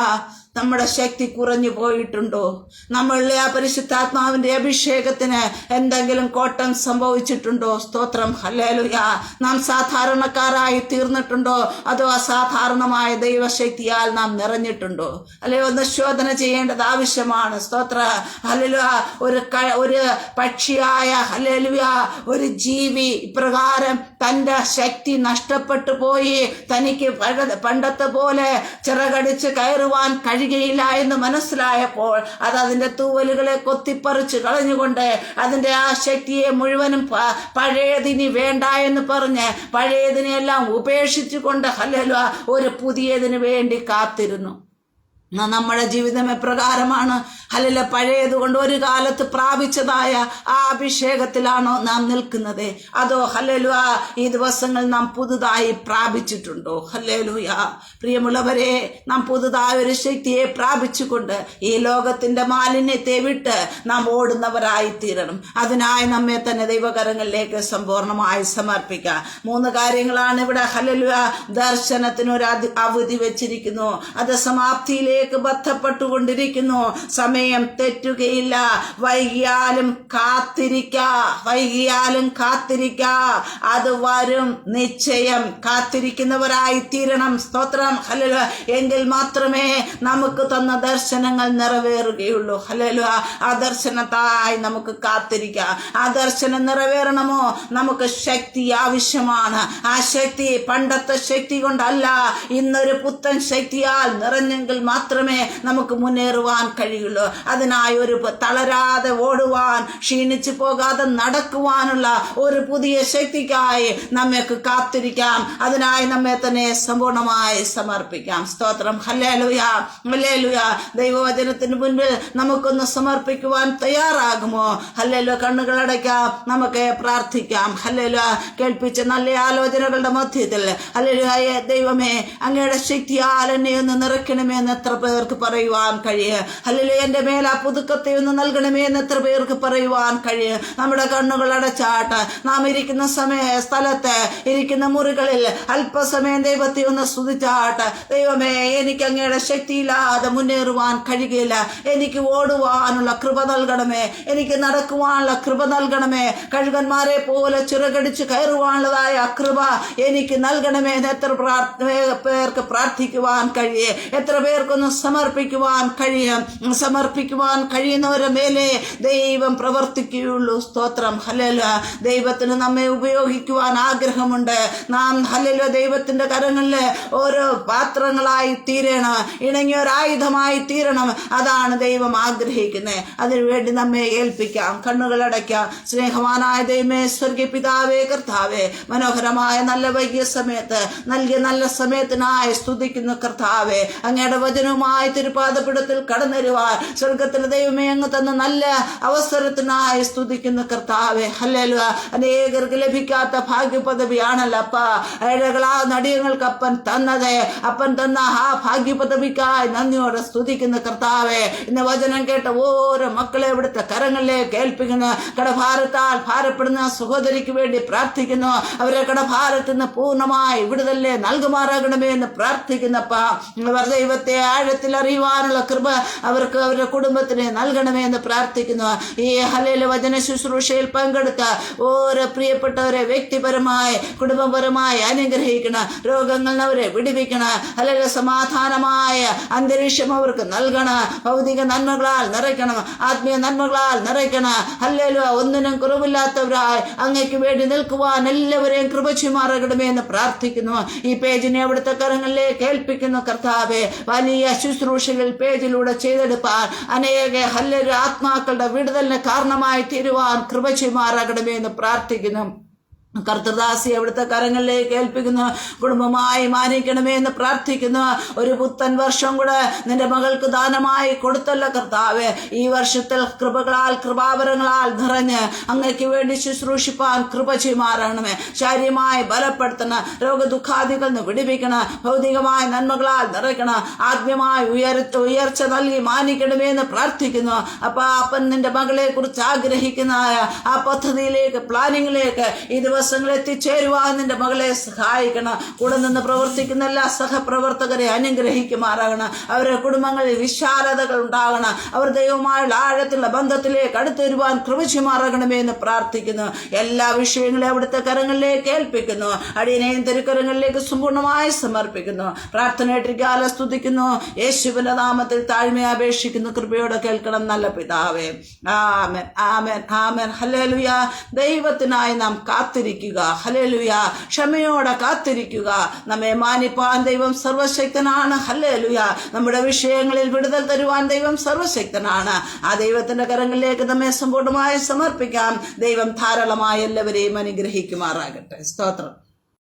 നമ്മുടെ ശക്തി കുറഞ്ഞു പോയിട്ടുണ്ടോ? നമ്മളുടെ ആ പരിശുദ്ധാത്മാവിന്റെ അഭിഷേകത്തിന് എന്തെങ്കിലും കോട്ടം സംഭവിച്ചിട്ടുണ്ടോ? സ്തോത്രം. ഹല്ലേലൂയ. നാം സാധാരണക്കാരായി തീർന്നിട്ടുണ്ടോ? അതോ അസാധാരണമായ ദൈവശക്തിയാൽ നാം നിറഞ്ഞിട്ടുണ്ടോ? അല്ലെ ഒന്ന് ശോധന ചെയ്യേണ്ടത് ആവശ്യമാണ്. സ്തോത്ര. ഹല്ലേലൂയ. ഒരു പക്ഷിയായ ഹല്ലേലൂയ ഒരു ജീവി ഇപ്രകാരം തന്റെ ശക്തി നഷ്ടപ്പെട്ടു പോയി തനിക്ക് പണ്ടത്തെ പോലെ ചിറകടിച്ച് കയറുവാൻ കഴിയുകയില്ല എന്ന് മനസ്സിലായപ്പോൾ അത് അതിന്റെ തൂവലുകളെ കൊത്തിപ്പറിച്ച് കളഞ്ഞുകൊണ്ട് അതിന്റെ ആ ശക്തിയെ മുഴുവനും പഴയതിനി വേണ്ട എന്ന് പറഞ്ഞ് പഴയതിനെല്ലാം ഉപേക്ഷിച്ചുകൊണ്ട് ഹല്ലേലൂയ ഒരു പുതിയതിന് വേണ്ടി കാത്തിരുന്നു. നമ്മുടെ ജീവിതം എപ്രകാരമാണ്? ഹല്ലേലൂയ പഴയതുകൊണ്ട് ഒരു കാലത്ത് പ്രാപിച്ചതായ ആ അഭിഷേകത്തിലാണോ നാം നിൽക്കുന്നത്? അതോ ഹല്ലേലൂയ ഈ ദിവസങ്ങൾ നാം പുതുതായി പ്രാപിച്ചിട്ടുണ്ടോ? ഹല്ലേലൂയ. പ്രിയമുള്ളവരെ, നാം പുതുതായ ഒരു ശക്തിയെ പ്രാപിച്ചുകൊണ്ട് ഈ ലോകത്തിന്റെ മാലിന്യത്തെ വിട്ട് നാം ഓടുന്നവരായി തീരണം. അതിനായി നമ്മെ തന്നെ ദൈവകരങ്ങളിലേക്ക് സമ്പൂർണമായി സമർപ്പിക്കുക. 3 കാര്യങ്ങളാണ് ഇവിടെ. ഹല്ലേലൂയ ദർശനത്തിനൊരു അവധി വെച്ചിരിക്കുന്നു. അത് സമാപ്തിയിലേക്ക് ബന്ധപ്പെട്ടുകൊണ്ടിരിക്കുന്നു. സമയം തെറ്റുകയില്ല. വൈകിയാലും കാത്തിരിക്ക. അത് വരും നിശ്ചയം. കാത്തിരിക്കുന്നവരായി തീരണം. സ്തോത്രം. ഹല്ലേലൂയ. എങ്കിൽ മാത്രമേ നമുക്ക് തന്ന ദർശനങ്ങൾ നിറവേറുകയുള്ളൂ. ഹല്ലേലൂയ. ആ ദർശനത്തായി നമുക്ക് കാത്തിരിക്കാം. ആ ദർശനം നിറവേറണമോ? നമുക്ക് ശക്തി ആവശ്യമാണ്. ആ ശക്തി പണ്ടത്തെ ശക്തി കൊണ്ടല്ല, ഇന്നൊരു പുത്തൻ ശക്തിയാൽ നിറഞ്ഞെങ്കിൽ മാത്രമേ നമുക്ക് മുന്നേറുവാൻ കഴിയുള്ളൂ. അതിനായി ഒരു തളരാതെ ഓടുവാൻ, ക്ഷീണിച്ചു പോകാതെ നടക്കുവാനുള്ള ഒരു പുതിയ ശക്തിക്കായി നമ്മൾക്ക് കാത്തിരിക്കാം. അതിനായി നമ്മെ തന്നെ സമ്പൂർണമായി സമർപ്പിക്കാം. സ്തോത്രം. Hallelujah hallelujah. ദൈവവചനത്തിന് മുൻപിൽ നമുക്കൊന്ന് സമർപ്പിക്കുവാൻ തയ്യാറാകുമോ? ഹല്ലേലൂയ. കണ്ണുകളടയ്ക്കാം, നമുക്ക് പ്രാർത്ഥിക്കാം. ഹല്ലേലൂയ. കേൾപ്പിച്ച നല്ല ആലോചനകളുടെ മധ്യത്തിൽ ഹല്ലേലൂയ ദൈവമേ അങ്ങയുടെ ശക്തിയാൽ എന്നെ ഒന്ന് നിറയ്ക്കണമേ എന്ന് എത്ര പേർക്ക് പറയുവാൻ കഴിയും? ഹല്ലേലൂയ. എന്റെ മേൽ ആ പുതുക്കത്തെ ഒന്ന് നൽകണമേ എന്ന് എത്ര പേർക്ക് പറയുവാൻ കഴിയും? നമ്മുടെ കണ്ണുകൾ അടച്ചാട്ട് നാം ഇരിക്കുന്ന സ്ഥലത്ത് ഇരിക്കുന്ന മുറികളിൽ അല്പസമയം ദൈവത്തെ ഒന്ന് സ്തുതിച്ചാട്ട്, ദൈവമേ എനിക്ക് അങ്ങയുടെ ശക്തിയില്ലാതെ മുന്നേറുവാൻ കഴിയുകയില്ല. എനിക്ക് ഓടുവാനുള്ള കൃപ നൽകണമേ. എനിക്ക് നടക്കുവാനുള്ള കൃപ നൽകണമേ. കഴുകന്മാരെ പോലെ ചിറകടിച്ച് കയറുവാനുള്ളതായ കൃപ എനിക്ക് നൽകണമേ എന്ന് എത്ര പേർക്ക് പ്രാർത്ഥിക്കുവാൻ കഴിയും? എത്ര പേർക്കൊന്ന് സമർപ്പിക്കുവാൻ കഴിയുന്നവരുടെ മേലെ ദൈവം പ്രവർത്തിക്കുകയുള്ളൂ. സ്തോത്രം. ഹല്ലേലൂയ. ദൈവത്തിന് നമ്മെ ഉപയോഗിക്കുവാൻ ആഗ്രഹമുണ്ട്. നാം ഹല്ലേലൂയ ദൈവത്തിന്റെ കരങ്ങളിൽ ഓരോ പാത്രങ്ങളായി തീരണം, ഇണങ്ങിയൊരായുധമായി തീരണം. അതാണ് ദൈവം ആഗ്രഹിക്കുന്നത്. അതിനുവേണ്ടി നമ്മെ ഏൽപ്പിക്കാം. കണ്ണുകളടയ്ക്കാം. സ്നേഹവാനായ ദൈവമേ, സ്വർഗീയ പിതാവേ, കർത്താവേ, മനോഹരമായ നല്ല വൈകിയ സമയത്ത് നൽകിയ നല്ല സമയത്തിനായി സ്തുതിക്കുന്നു കർത്താവേ. അങ്ങയുടെ വചനവുമായി തിരുപാദപീഠത്തിൽ കടന്നുവരുവാൻ സ്വർഗത്തിലെ ദൈവമേ അങ്ങ് തന്ന നല്ല അവസരത്തിനായി സ്തുതിക്കുന്നു കർത്താവേ. ഹല്ലേലൂയ. അനേകർക്ക് ലഭിക്കാത്ത ഭാഗ്യപദവിയാണല്ലോ അപ്പ ഏഴകളാ നടിയങ്ങൾക്ക് അപ്പൻ തന്നത്. അപ്പൻ തന്ന ആ ഭാഗ്യപദവിക്കായി നന്ദിയോടെ സ്തുതിക്കുന്നു കർത്താവേ. ഇന്ന് വചനം കേട്ട ഓരോ മക്കളെ ഇവിടുത്തെ കരങ്ങളിലേക്ക് ഏൽപ്പിക്കുന്നു. കടഭാരത്താൽ ഭാരപ്പെടുന്ന സഹോദരിക്ക് വേണ്ടി പ്രാർത്ഥിക്കുന്നു. അവരെ കടഭാരത്തിൽ നിന്ന് പൂർണ്ണമായി വിടുതലേ നൽകുമാറാകണമേ എന്ന് പ്രാർത്ഥിക്കുന്നപ്പ. അവർ ദൈവത്തെ ആഴത്തിൽ അറിയുവാനുള്ള കൃപ അവർക്ക് അവരുടെ കുടുംബത്തിന് നൽകണമേ എന്ന് പ്രാർത്ഥിക്കുന്നു. ഈ ഹല്ലേലൂയ വചന ശുശ്രൂഷയിൽ പങ്കെടുത്ത ഓരോ പ്രിയപ്പെട്ടവരെ വ്യക്തിപരമായി കുടുംബപരമായി അനുഗ്രഹിക്കണം. രോഗങ്ങൾ അവരെ വിടുവിക്കണം. ഹല്ലേലൂയ സമാധാനമായ അന്തരീക്ഷം അവർക്ക് നൽകണം. ഭൗതിക നന്മകളാൽ നിറയ്ക്കണം, ആത്മീയ നന്മകളാൽ നിറയ്ക്കണം. ഹല്ലേലൂയ. ഒന്നിനും കുറവില്ലാത്തവരായി അങ്ങയ്ക്ക് വേണ്ടി നിൽക്കുവാൻ എല്ലാവരെയും കൃപ ചെയ്യുമാറാകണമേ എന്ന് പ്രാർത്ഥിക്കുന്നു. ഈ പേജിനെ അവിടുത്തെ കരങ്ങളിലേക്ക് ഏൽപ്പിക്കുന്നു കർത്താവേ. വലിയ ശുശ്രൂഷകൾ പേജിലൂടെ ചെയ്തെടുപ്പാൻ അനേക ഹല്ലേലൂയ ആത്മാക്കളുടെ വിടുതലിന് കാരണമായി തീരുവാൻ കൃപ ചെയ്യുമാറാകണമേ എന്ന് പ്രാർത്ഥിക്കുന്നു. കർത്തൃദാസി അവിടുത്തെ കരങ്ങളിലേക്ക് ഏൽപ്പിക്കുന്നു. കുടുംബമായി മാനിക്കണമേ എന്ന് പ്രാർത്ഥിക്കുന്നു. ഒരു പുത്തൻ വർഷം കൂടെ നിന്റെ മകൾക്ക് ദാനമായി കൊടുത്തല്ല കർത്താവേ. ഈ വർഷത്തിൽ കൃപകളാൽ കൃപാവരങ്ങളാൽ നിറഞ്ഞ് അങ്ങയ്ക്ക് വേണ്ടി ശുശ്രൂഷിപ്പാൻ കൃപ ചെയ്യുമാറാകണമേ. ശാരീരമായി ബലപ്പെടുത്തണം, രോഗദുഃഖാദികൾ വിടിപ്പിക്കണം, ഭൗതികമായ നന്മകളാൽ നിറയ്ക്കണം, ആത്മീയമായി ഉയർച്ച നൽകി മാനിക്കണമേ എന്ന് പ്രാർത്ഥിക്കുന്നു. അപ്പൻ നിന്റെ മകളെ കുറിച്ച് ആഗ്രഹിക്കുന്ന ആ പദ്ധതിയിലേക്ക്, പ്ലാനിങ്ങിലേക്ക് ഈ ദിവസങ്ങൾ എത്തിച്ചേരുവാൻ നിന്റെ മകളെ സഹായിക്കണം. കൂടെ നിന്ന് പ്രവർത്തിക്കുന്ന എല്ലാ സഹപ്രവർത്തകരെ അനുഗ്രഹിക്കുമാറാകണം. അവരുടെ കുടുംബങ്ങളിൽ വിശാലതകൾ ഉണ്ടാകണം. അവർ ദൈവവുമായുള്ള ആഴത്തിലുള്ള ബന്ധത്തിലേക്ക് അടുത്തു വരുവാൻ കൃപചുമാറാകണമേ എന്ന് പ്രാർത്ഥിക്കുന്നു. എല്ലാ വിഷയങ്ങളെ അവിടുത്തെ കരങ്ങളിലേക്ക് ഏൽപ്പിക്കുന്നു. അടിയനെയും തിരുക്കരങ്ങളിലേക്ക് സമ്പൂർണ്ണമായി സമർപ്പിക്കുന്നു. പ്രാർത്ഥനയായിട്ടിരിക്കാതെ സ്തുതിക്കുന്നു. യേശുവിന്റെ നാമത്തിൽ താഴ്മയെ അപേക്ഷിക്കുന്നു. കൃപയോടെ കേൾക്കണം നല്ല പിതാവേ. ആമേൻ, ആമേൻ, ആമേൻ. ഹല്ലേലൂയ. ദൈവത്തിനായി നാം കാത്തിരിക്കുക. ഹല്ലേലൂയ. ക്ഷമയോടെ കാത്തിരിക്കുക. നമ്മെ മാനിപ്പാൻ ദൈവം സർവശക്തനാണ്. ഹല്ലേലൂയ. നമ്മുടെ വിഷയങ്ങളിൽ വിടുതൽ തരുവാൻ ദൈവം സർവശക്തനാണ്. ആ ദൈവത്തിന്റെ കരങ്ങളിലേക്ക് നമ്മെ സമ്പൂർണ്ണമായി സമർപ്പിക്കാം. ദൈവം ധാരാളമായി എല്ലാവരെയും അനുഗ്രഹിക്കുമാറാകട്ടെ. സ്തോത്രം.